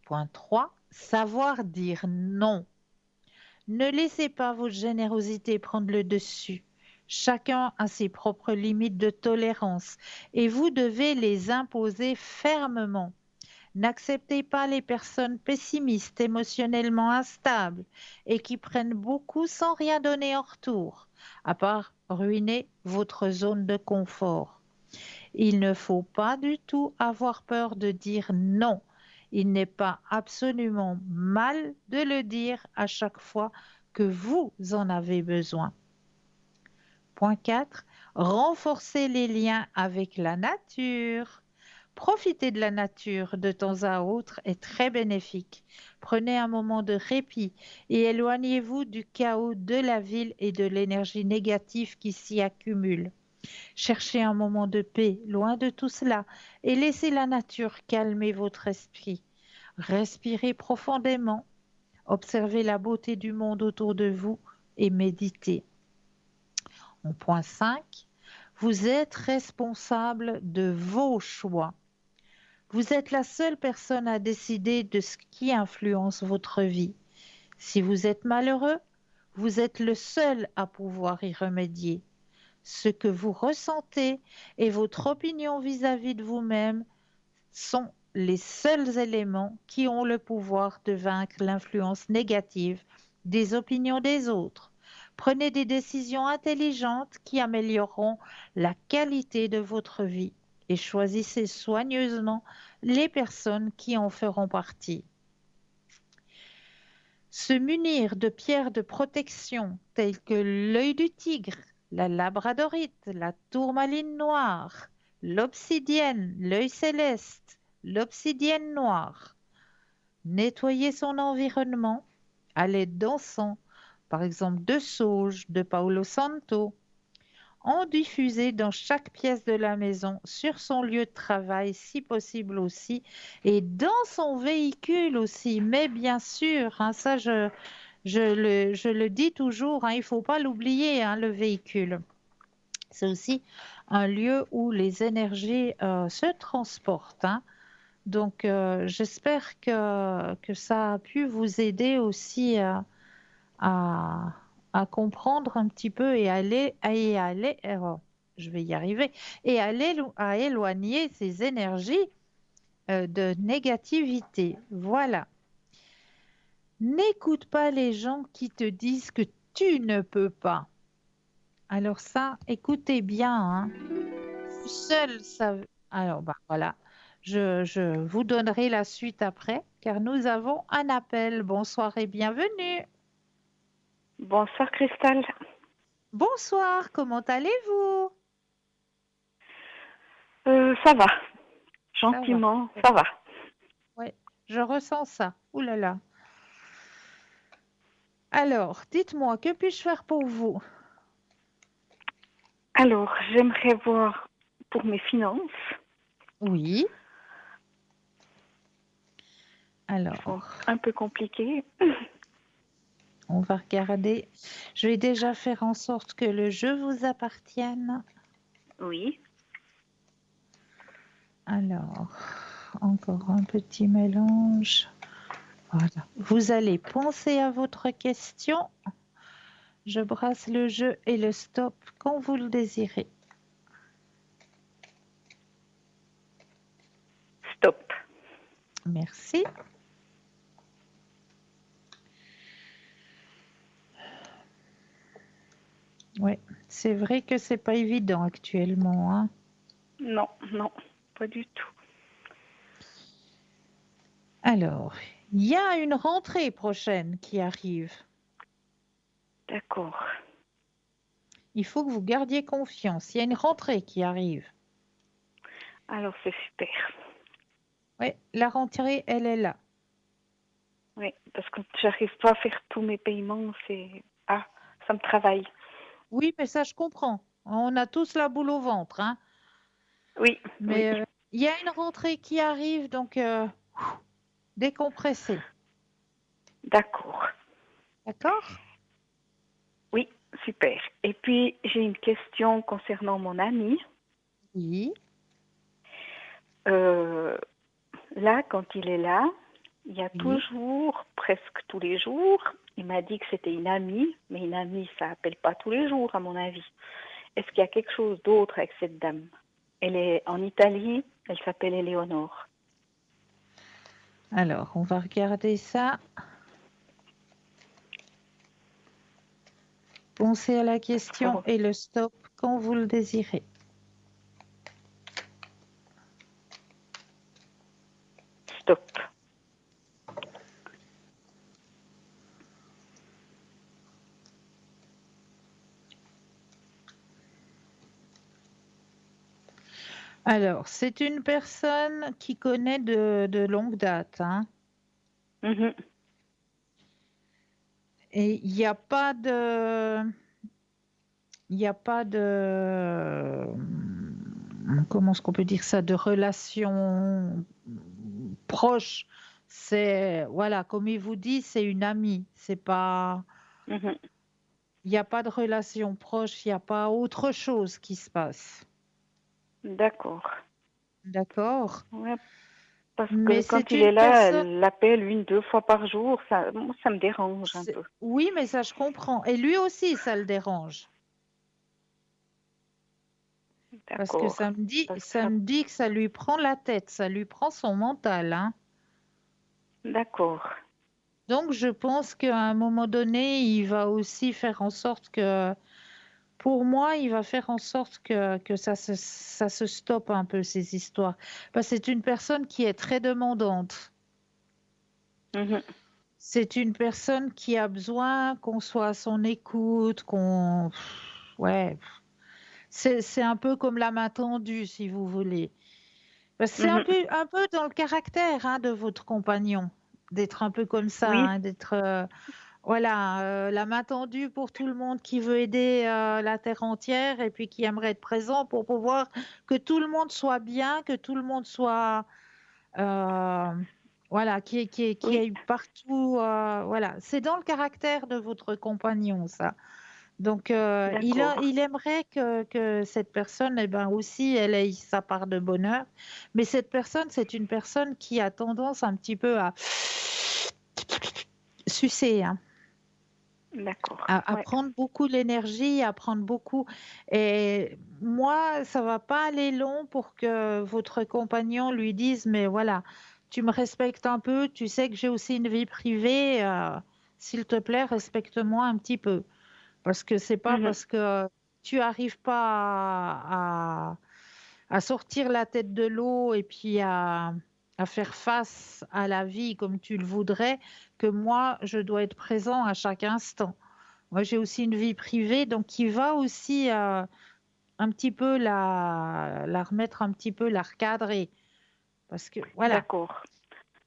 Point 3. Savoir dire non. Ne laissez pas votre générosité prendre le dessus. Chacun a ses propres limites de tolérance et vous devez les imposer fermement. N'acceptez pas les personnes pessimistes, émotionnellement instables et qui prennent beaucoup sans rien donner en retour, à part ruiner votre zone de confort. Il ne faut pas du tout avoir peur de dire non. Il n'est pas absolument mal de le dire à chaque fois que vous en avez besoin. Point 4. Renforcer les liens avec la nature. Profiter de la nature de temps à autre est très bénéfique. Prenez un moment de répit et éloignez-vous du chaos de la ville et de l'énergie négative qui s'y accumule. Cherchez un moment de paix, loin de tout cela, et laissez la nature calmer votre esprit. Respirez profondément, observez la beauté du monde autour de vous et méditez. En point 5, vous êtes responsable de vos choix. Vous êtes la seule personne à décider de ce qui influence votre vie. Si vous êtes malheureux, vous êtes le seul à pouvoir y remédier. Ce que vous ressentez et votre opinion vis-à-vis de vous-même sont les seuls éléments qui ont le pouvoir de vaincre l'influence négative des opinions des autres. Prenez des décisions intelligentes qui amélioreront la qualité de votre vie et choisissez soigneusement les personnes qui en feront partie. Se munir de pierres de protection telles que l'œil du tigre, la labradorite, la tourmaline noire, l'obsidienne, l'œil céleste, l'obsidienne noire. Nettoyer son environnement à l'aide d'encens, par exemple de sauge, de Palo Santo. En diffuser dans chaque pièce de la maison, sur son lieu de travail si possible aussi, et dans son véhicule aussi. Mais bien sûr, hein, ça je le dis toujours, hein, il ne faut pas l'oublier, hein, le véhicule. C'est aussi un lieu où les énergies se transportent. Hein. Donc, j'espère que ça a pu vous aider aussi à comprendre un petit peu et aller je vais y arriver, et à éloigner ces énergies de négativité. Voilà. N'écoute pas les gens qui te disent que tu ne peux pas. Alors ça, écoutez bien, hein. Vous seul savez. Alors, bah voilà. Je vous donnerai la suite après, car nous avons un appel. Bonsoir et bienvenue. Bonsoir Christelle. Bonsoir, comment allez-vous? Ça va, Ça va. gentiment, ça va. Ouais, je ressens ça. Ouh là là. Alors, dites-moi, que puis-je faire pour vous? Alors, j'aimerais voir pour mes finances. Oui. Elles sont Alors, un peu compliquées. on va regarder. Je vais déjà faire en sorte que le jeu vous appartienne. Oui, Alors, encore un petit mélange. Voilà. Vous allez penser à votre question. Je brasse le jeu et le stop quand vous le désirez. stop. Merci. Oui, c'est vrai que c'est pas évident actuellement, hein. Non, non, pas du tout. Alors, il y a une rentrée prochaine qui arrive. D'accord. Il faut que vous gardiez confiance. Il y a une rentrée qui arrive. Alors, c'est super. Oui, la rentrée, elle est là. Oui, parce que j'arrive pas à faire tous mes paiements, c'est... Ah, ça me travaille. Oui, mais ça, je comprends. On a tous la boule au ventre, hein. Oui, oui, Mais il y a une rentrée qui arrive, donc décompressez. d'accord. D'accord? Oui, super. Et puis, j'ai une question concernant mon ami. Oui. Là, quand il est là, il y a Oui. toujours, presque tous les jours, il m'a dit que c'était une amie, mais une amie, ça appelle pas tous les jours, à mon avis. Est-ce qu'il y a quelque chose d'autre avec cette dame? Elle est en Italie, elle s'appelle Éléonore. Alors, on va regarder ça. Pensez à la question et le stop quand vous le désirez. Stop. Alors, c'est une personne qui connaît de longue date, hein. Mhm. Et il n'y a pas de... Il n'y a pas de... Comment est-ce qu'on peut dire ça? De relation proche. C'est... Voilà, comme il vous dit, c'est une amie. C'est pas... Mhm. Il n'y a pas de relation proche, il n'y a pas autre chose qui se passe. D'accord. D'accord? Ouais, parce Mais que quand c'est il est une là, personne... elle l'appelle 1, 2 fois par jour, ça me dérange un peu. Oui, mais ça, je comprends. Et lui aussi, ça le dérange. Parce que D'accord. Parce que ça me dit que ça lui prend la tête, ça lui prend son mental, hein. D'accord. Donc, je pense qu'à un moment donné, il va aussi faire en sorte que, pour moi, il va faire en sorte que ça se stoppe un peu, ces histoires. Parce que c'est une personne qui est très demandante. Mhm. C'est une personne qui a besoin qu'on soit à son écoute, qu'on... Ouais, c'est un peu comme la main tendue, si vous voulez. Parce que c'est Mhm. un peu dans le caractère, hein, de votre compagnon, d'être un peu comme ça, Oui, hein, d'être... voilà, la main tendue pour tout le monde qui veut aider la terre entière et puis qui aimerait être présent pour pouvoir que tout le monde soit bien, que tout le monde soit, euh, voilà, qui oui, aille partout. Voilà, c'est dans le caractère de votre compagnon, ça. Donc, d'accord. il aimerait que cette personne, eh ben, aussi, elle ait sa part de bonheur. Mais cette personne, c'est une personne qui a tendance un petit peu à sucer, hein. D'accord. à Ouais. prendre beaucoup l'énergie, à prendre beaucoup. Et moi, ça va pas aller long pour que votre compagnon lui dise, mais voilà, tu me respectes un peu, tu sais que j'ai aussi une vie privée, s'il te plaît, respecte-moi un petit peu. Parce que c'est pas Mhm. parce que tu arrives pas à sortir la tête de l'eau et puis à faire face à la vie comme tu le voudrais que moi, je dois être présent à chaque instant. Moi, j'ai aussi une vie privée, donc qui va aussi un petit peu la remettre un petit peu, la recadrer. Parce que voilà, D'accord.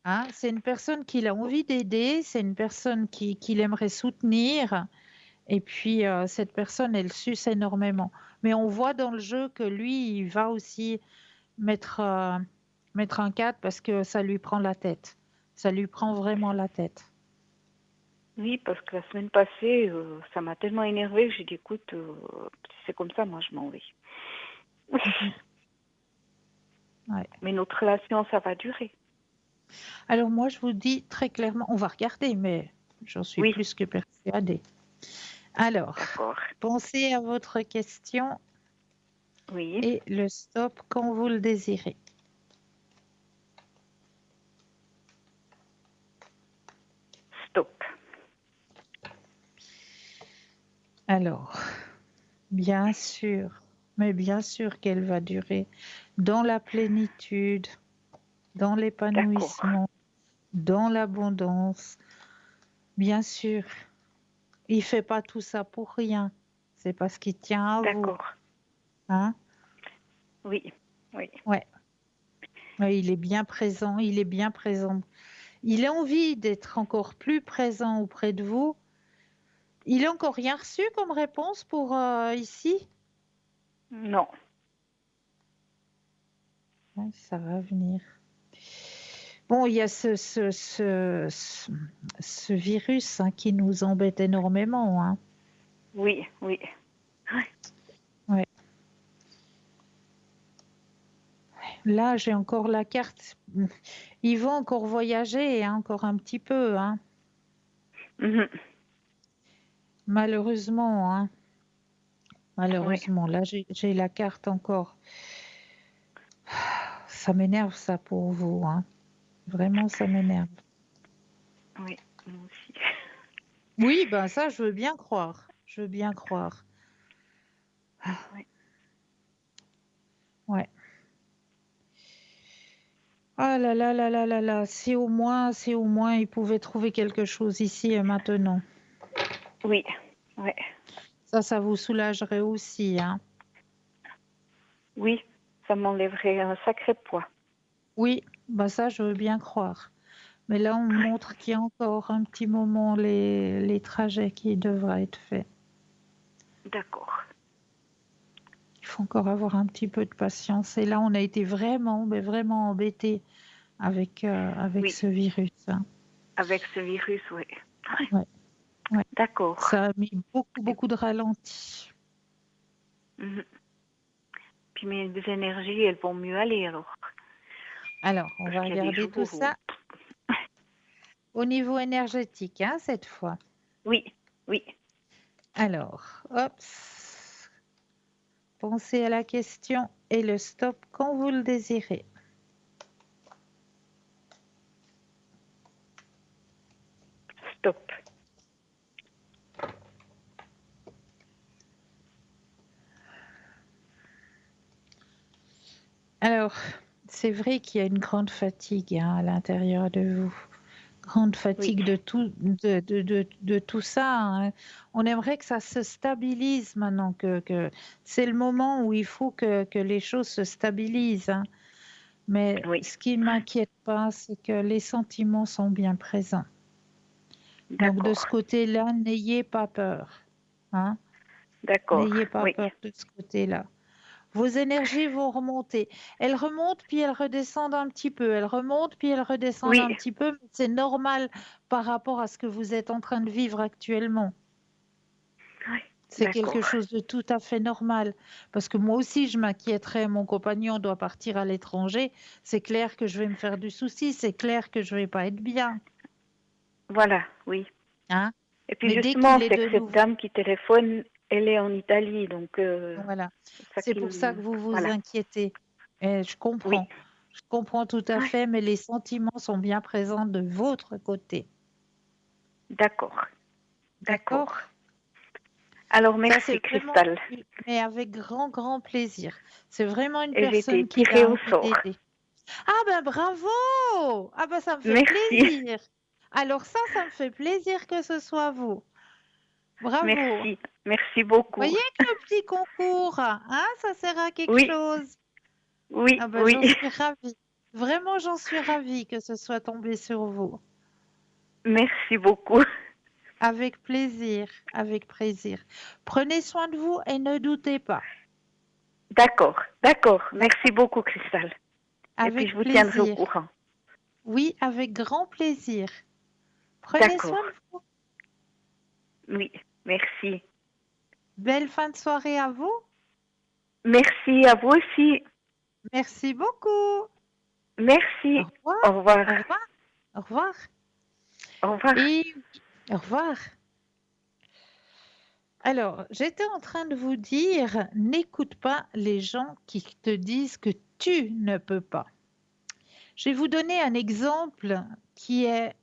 hein, c'est une personne qui a envie d'aider, c'est une personne qui aimerait soutenir. Et puis, cette personne, elle suce énormément. Mais on voit dans le jeu que lui, il va aussi mettre, mettre un cadre parce que ça lui prend la tête. Ça lui prend vraiment la tête. Oui, parce que la semaine passée, ça m'a tellement énervée que j'ai dit, écoute, si c'est comme ça, moi je m'en vais. Ouais. Mais notre relation, ça va durer. Alors moi, je vous dis très clairement, on va regarder, mais j'en suis Oui, plus que persuadée. Alors, d'accord. pensez à votre question Oui, et le stop quand vous le désirez. stop. Alors, bien sûr, mais bien sûr qu'elle va durer dans la plénitude, dans D'accord, l'épanouissement, dans l'abondance. Bien sûr, il fait pas tout ça pour rien. C'est parce qu'il tient à vous, d'accord. hein? Oui, oui, Ouais, ouais, il est bien présent, il est bien présent. Il a envie d'être encore plus présent auprès de vous. Il a encore rien reçu comme réponse pour ici? non. Ouais, ça va venir. Bon, il y a ce virus hein, qui nous embête énormément. Hein. Oui, oui. Ouais. Là, j'ai encore la carte. Ils vont encore voyager, hein, encore un petit peu. Hein. Mhm. Malheureusement. Hein. Oui, Malheureusement. Là, j'ai la carte encore. Ça m'énerve ça pour vous. Hein. Vraiment, ça m'énerve. oui, moi aussi. Oui, ben ça, je veux bien croire. Je veux bien croire. Oui, Ouais. Ah là là là là là là. Si au moins, ils pouvaient trouver quelque chose ici et maintenant. oui, oui. Ça vous soulagerait aussi, hein. Oui, ça m'enlèverait un sacré poids. Oui, bah ça, je veux bien croire. Mais là, on me montre qu'il y a encore un petit moment les trajets qui devraient être faits. D'accord. Il faut encore avoir un petit peu de patience. Et là, on a été vraiment, mais vraiment embêtés avec Oui, ce virus. Hein. avec ce virus, oui. Ouais, ouais. D'accord. Ça a mis beaucoup, Et- beaucoup de ralenti. mhm. Puis mes énergies, elles vont mieux aller alors. Alors, on Parce va qu'il y a des regarder tout jours où... ça au niveau énergétique, hein, cette fois. Oui, oui, Alors, hop, pensez à la question et le stop quand vous le désirez. stop. Alors, c'est vrai qu'il y a une grande fatigue hein, à l'intérieur de vous. Grande Oui, fatigue de tout ça. Hein. On aimerait que ça se stabilise maintenant, que c'est le moment où il faut que les choses se stabilisent. Hein. Mais oui. ce qui ne m'inquiète pas, c'est que les sentiments sont bien présents. Donc de D'accord, ce côté-là, n'ayez pas peur. Hein. d'accord. N'ayez pas Oui, peur de ce côté-là. Vos énergies vont remonter. Elles remontent puis elles redescendent un petit peu. Elles remontent puis elles redescendent oui, un petit peu. C'est normal par rapport à ce que vous êtes en train de vivre actuellement. oui. C'est quelque D'accord. chose de tout à fait normal. Parce que moi aussi, je m'inquiéterais. Mon compagnon doit partir à l'étranger. C'est clair que je vais me faire du souci. C'est clair que je vais pas être bien. Voilà, oui. Hein? Et puis Mais dès justement, qu'il est c'est de que cette nouveau, dame qui téléphone, elle est en Italie, donc voilà. c'est ça C'est qui pour ça que vous vous Voilà. inquiétez. Et je Oui. comprends. Je comprends tout à Ouais. fait, mais les sentiments sont bien présents de votre côté. D'accord. D'accord? D'accord. Alors Ça, c'est merci, vraiment, Cristal. mais avec grand, grand plaisir. C'est vraiment une Et j'ai été personne qui tirée a au envie sort. d'aider. Ah ben bravo! Ah ben ça me fait Merci. plaisir. Alors ça me fait plaisir que ce soit vous. Bravo. Merci. Merci beaucoup. Voyez que le petit concours, hein, ça sert à quelque Oui, chose. oui, Ah ben oui. j'en suis ravie. Vraiment, j'en suis ravie que ce soit tombé sur vous. Merci beaucoup. Avec plaisir, avec plaisir. Prenez soin de vous et ne doutez pas. D'accord, d'accord. Merci D'accord? beaucoup, Cristal. Et puis je Avec vous tiendrai au plaisir. courant. Oui, avec grand plaisir. Prenez D'accord. soin de vous. Oui, merci. Belle fin de soirée à vous. Merci à vous aussi. Merci beaucoup. Au Merci. revoir. Au revoir. Au revoir. Au revoir. Au revoir. Et oui, au revoir. Alors, j'étais en train de vous dire, n'écoute pas les gens qui te disent que tu ne peux pas. Je vais vous donner un exemple qui est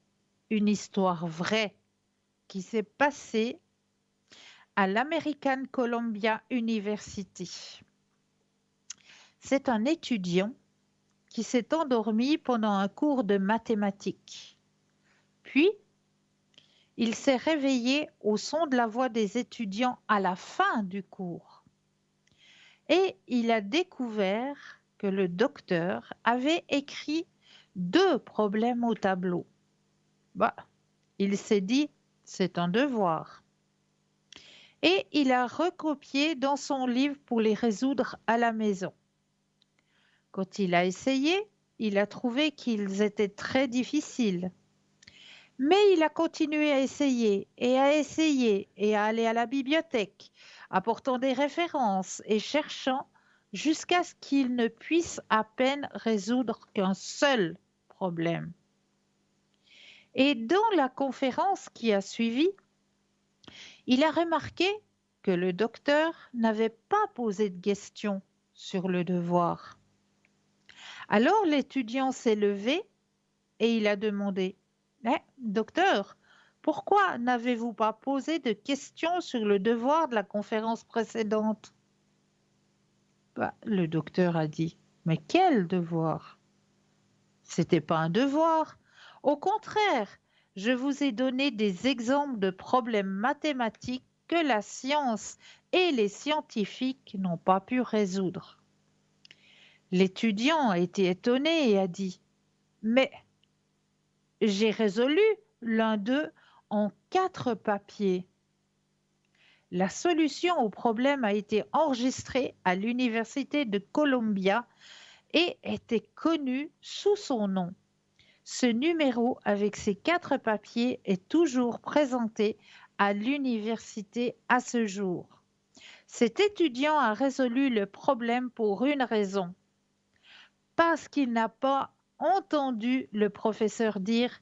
une histoire vraie qui s'est passée à l'American Columbia University. C'est un étudiant qui s'est endormi pendant un cours de mathématiques. Puis, il s'est réveillé au son de la voix des étudiants à la fin du cours. Et il a découvert que le docteur avait écrit 2 problèmes au tableau. Bah, il s'est dit, c'est un devoir. Et il a recopié dans son livre pour les résoudre à la maison. Quand il a essayé, il a trouvé qu'ils étaient très difficiles. Mais il a continué à essayer et à essayer et à aller à la bibliothèque, apportant des références et cherchant jusqu'à ce qu'il ne puisse à peine résoudre qu'un seul problème. Et dans la conférence qui a suivi, il a remarqué que le docteur n'avait pas posé de questions sur le devoir. Alors l'étudiant s'est levé et il a demandé: Eh, docteur, pourquoi n'avez-vous pas posé de questions sur le devoir de la conférence précédente? Bah, le docteur a dit: Mais quel devoir? C'était pas un devoir. Au contraire, je vous ai donné des exemples de problèmes mathématiques que la science et les scientifiques n'ont pas pu résoudre. L'étudiant a été étonné et a dit: Mais j'ai résolu l'un d'eux en 4 papiers. La solution au problème a été enregistrée à l'Université de Columbia et était connue sous son nom. Ce numéro avec ces 4 papiers est toujours présenté à l'université à ce jour. Cet étudiant a résolu le problème pour une raison, parce qu'il n'a pas entendu le professeur dire: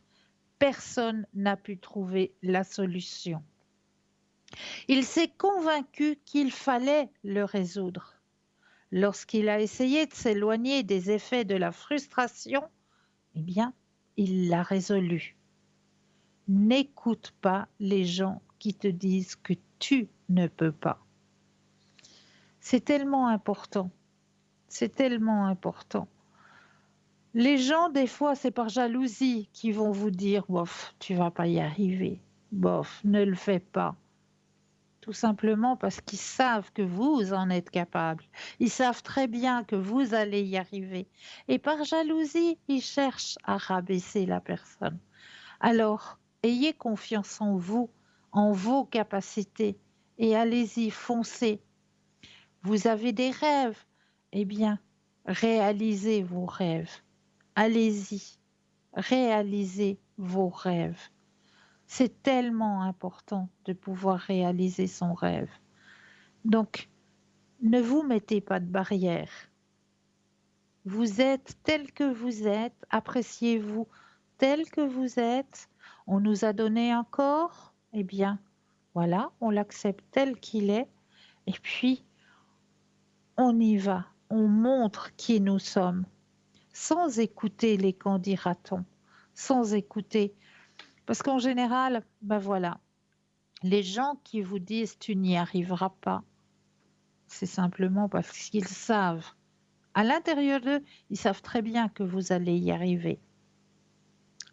personne n'a pu trouver la solution. Il s'est convaincu qu'il fallait le résoudre. Lorsqu'il a essayé de s'éloigner des effets de la frustration, eh bien, il l'a résolu. N'écoute pas les gens qui te disent que tu ne peux pas. C'est tellement important. C'est tellement important. Les gens, des fois, c'est par jalousie qui vont vous dire: bof, tu vas pas y arriver. Bof, ne le fais pas. Tout simplement parce qu'ils savent que vous en êtes capable. Ils savent très bien que vous allez y arriver. Et par jalousie, ils cherchent à rabaisser la personne. Alors, ayez confiance en vous, en vos capacités, et allez-y, foncez. Vous avez des rêves, eh bien, réalisez vos rêves. Allez-y, réalisez vos rêves. C'est tellement important de pouvoir réaliser son rêve. Donc, ne vous mettez pas de barrière. Vous êtes tel que vous êtes, appréciez-vous tel que vous êtes. On nous a donné un corps, eh bien, voilà, on l'accepte tel qu'il est et puis on y va. On montre qui nous sommes sans écouter les qu'en dira-t-on, sans écouter. Parce qu'en général, ben voilà, les gens qui vous disent tu n'y arriveras pas, c'est simplement parce qu'ils savent. À l'intérieur d'eux, ils savent très bien que vous allez y arriver.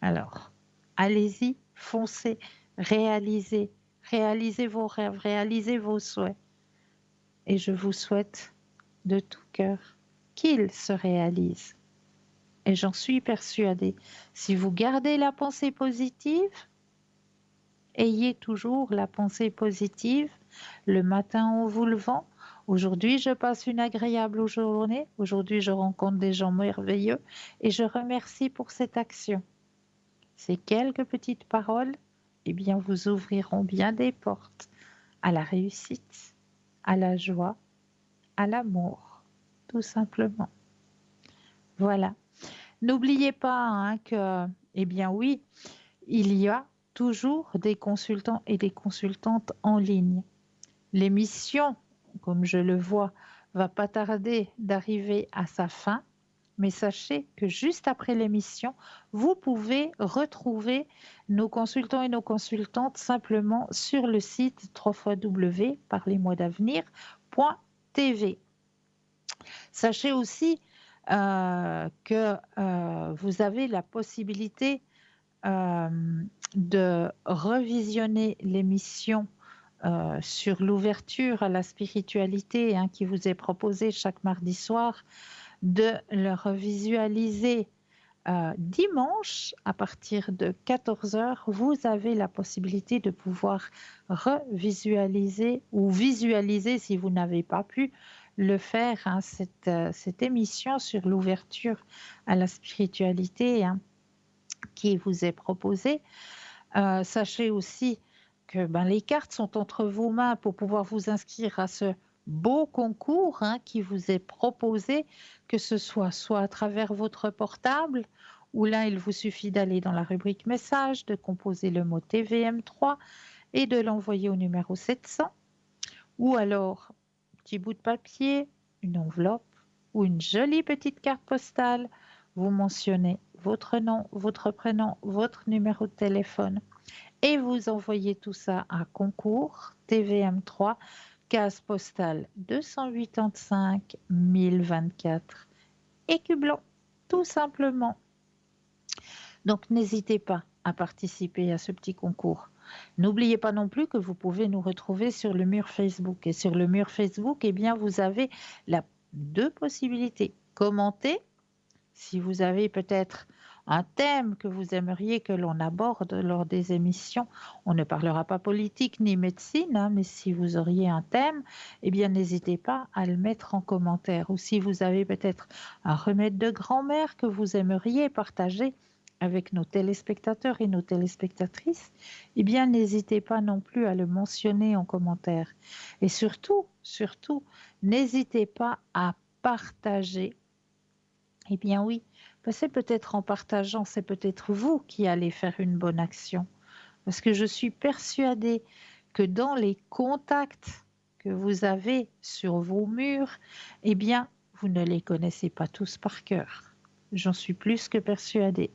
Alors, allez-y, foncez, réalisez, réalisez vos rêves, réalisez vos souhaits. Et je vous souhaite de tout cœur qu'ils se réalisent. Et j'en suis persuadée, si vous gardez la pensée positive, ayez toujours la pensée positive le matin en vous levant. Aujourd'hui, je passe une agréable journée. Aujourd'hui, je rencontre des gens merveilleux et je remercie pour cette action. Ces quelques petites paroles, eh bien, vous ouvriront bien des portes à la réussite, à la joie, à l'amour, tout simplement. Voilà. N'oubliez pas hein, que, eh bien oui, il y a toujours des consultants et des consultantes en ligne. L'émission, comme je le vois, va pas tarder d'arriver à sa fin, mais sachez que juste après l'émission, vous pouvez retrouver nos consultants et nos consultantes simplement sur le site www.parlez-moi-d'avenir.tv. Sachez aussi que vous avez la possibilité de revisionner l'émission sur l'ouverture à la spiritualité hein, qui vous est proposée chaque mardi soir, de le revisualiser dimanche à partir de 14h. Vous avez la possibilité de pouvoir revisualiser ou visualiser si vous n'avez pas pu le faire, hein, cette émission sur l'ouverture à la spiritualité hein, qui vous est proposée. Sachez aussi que les cartes sont entre vos mains pour pouvoir vous inscrire à ce beau concours hein, qui vous est proposé, que ce soit à travers votre portable, où là, il vous suffit d'aller dans la rubrique message, de composer le mot TVM3 et de l'envoyer au numéro 700, ou alors, petit bout de papier, une enveloppe ou une jolie petite carte postale, vous mentionnez votre nom, votre prénom, votre numéro de téléphone, et vous envoyez tout ça à concours TVM3, case postale 285 1024, Écublon, tout simplement. Donc n'hésitez pas à participer à ce petit concours. N'oubliez pas non plus que vous pouvez nous retrouver sur le mur Facebook. Et sur le mur Facebook, eh bien, vous avez deux possibilités. Commenter, si vous avez peut-être un thème que vous aimeriez que l'on aborde lors des émissions. On ne parlera pas politique ni médecine, hein, mais si vous auriez un thème, eh bien n'hésitez pas à le mettre en commentaire. Ou si vous avez peut-être un remède de grand-mère que vous aimeriez partager avec nos téléspectateurs et nos téléspectatrices, eh bien n'hésitez pas non plus à le mentionner en commentaire. Et surtout, n'hésitez pas à partager. Eh bien oui, c'est peut-être en partageant, c'est peut-être vous qui allez faire une bonne action. Parce que je suis persuadée que dans les contacts que vous avez sur vos murs, eh bien, vous ne les connaissez pas tous par cœur. J'en suis plus que persuadée.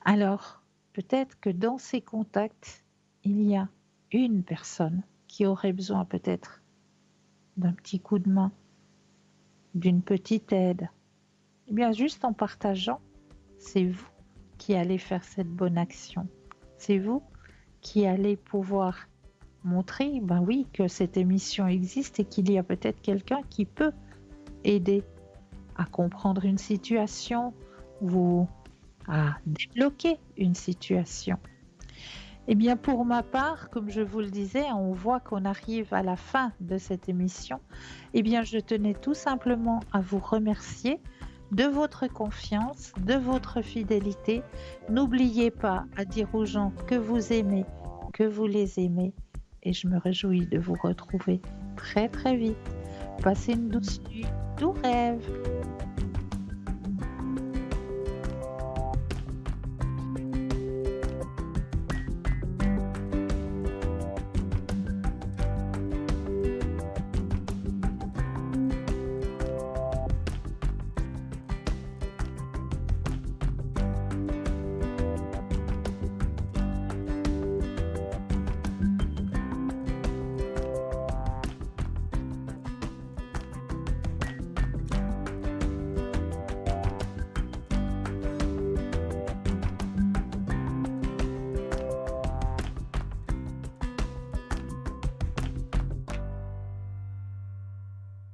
Alors, peut-être que dans ces contacts, il y a une personne qui aurait besoin peut-être d'un petit coup de main, d'une petite aide. Eh bien, juste en partageant, c'est vous qui allez faire cette bonne action. C'est vous qui allez pouvoir montrer, oui, que cette émission existe et qu'il y a peut-être quelqu'un qui peut aider à comprendre une situation ou à débloquer une situation. Eh bien, pour ma part, comme je vous le disais, on voit qu'on arrive à la fin de cette émission. Eh bien, je tenais tout simplement à vous remercier de votre confiance, de votre fidélité. N'oubliez pas à dire aux gens que vous aimez, que vous les aimez. Et je me réjouis de vous retrouver très très vite. Passez une douce nuit, doux rêve.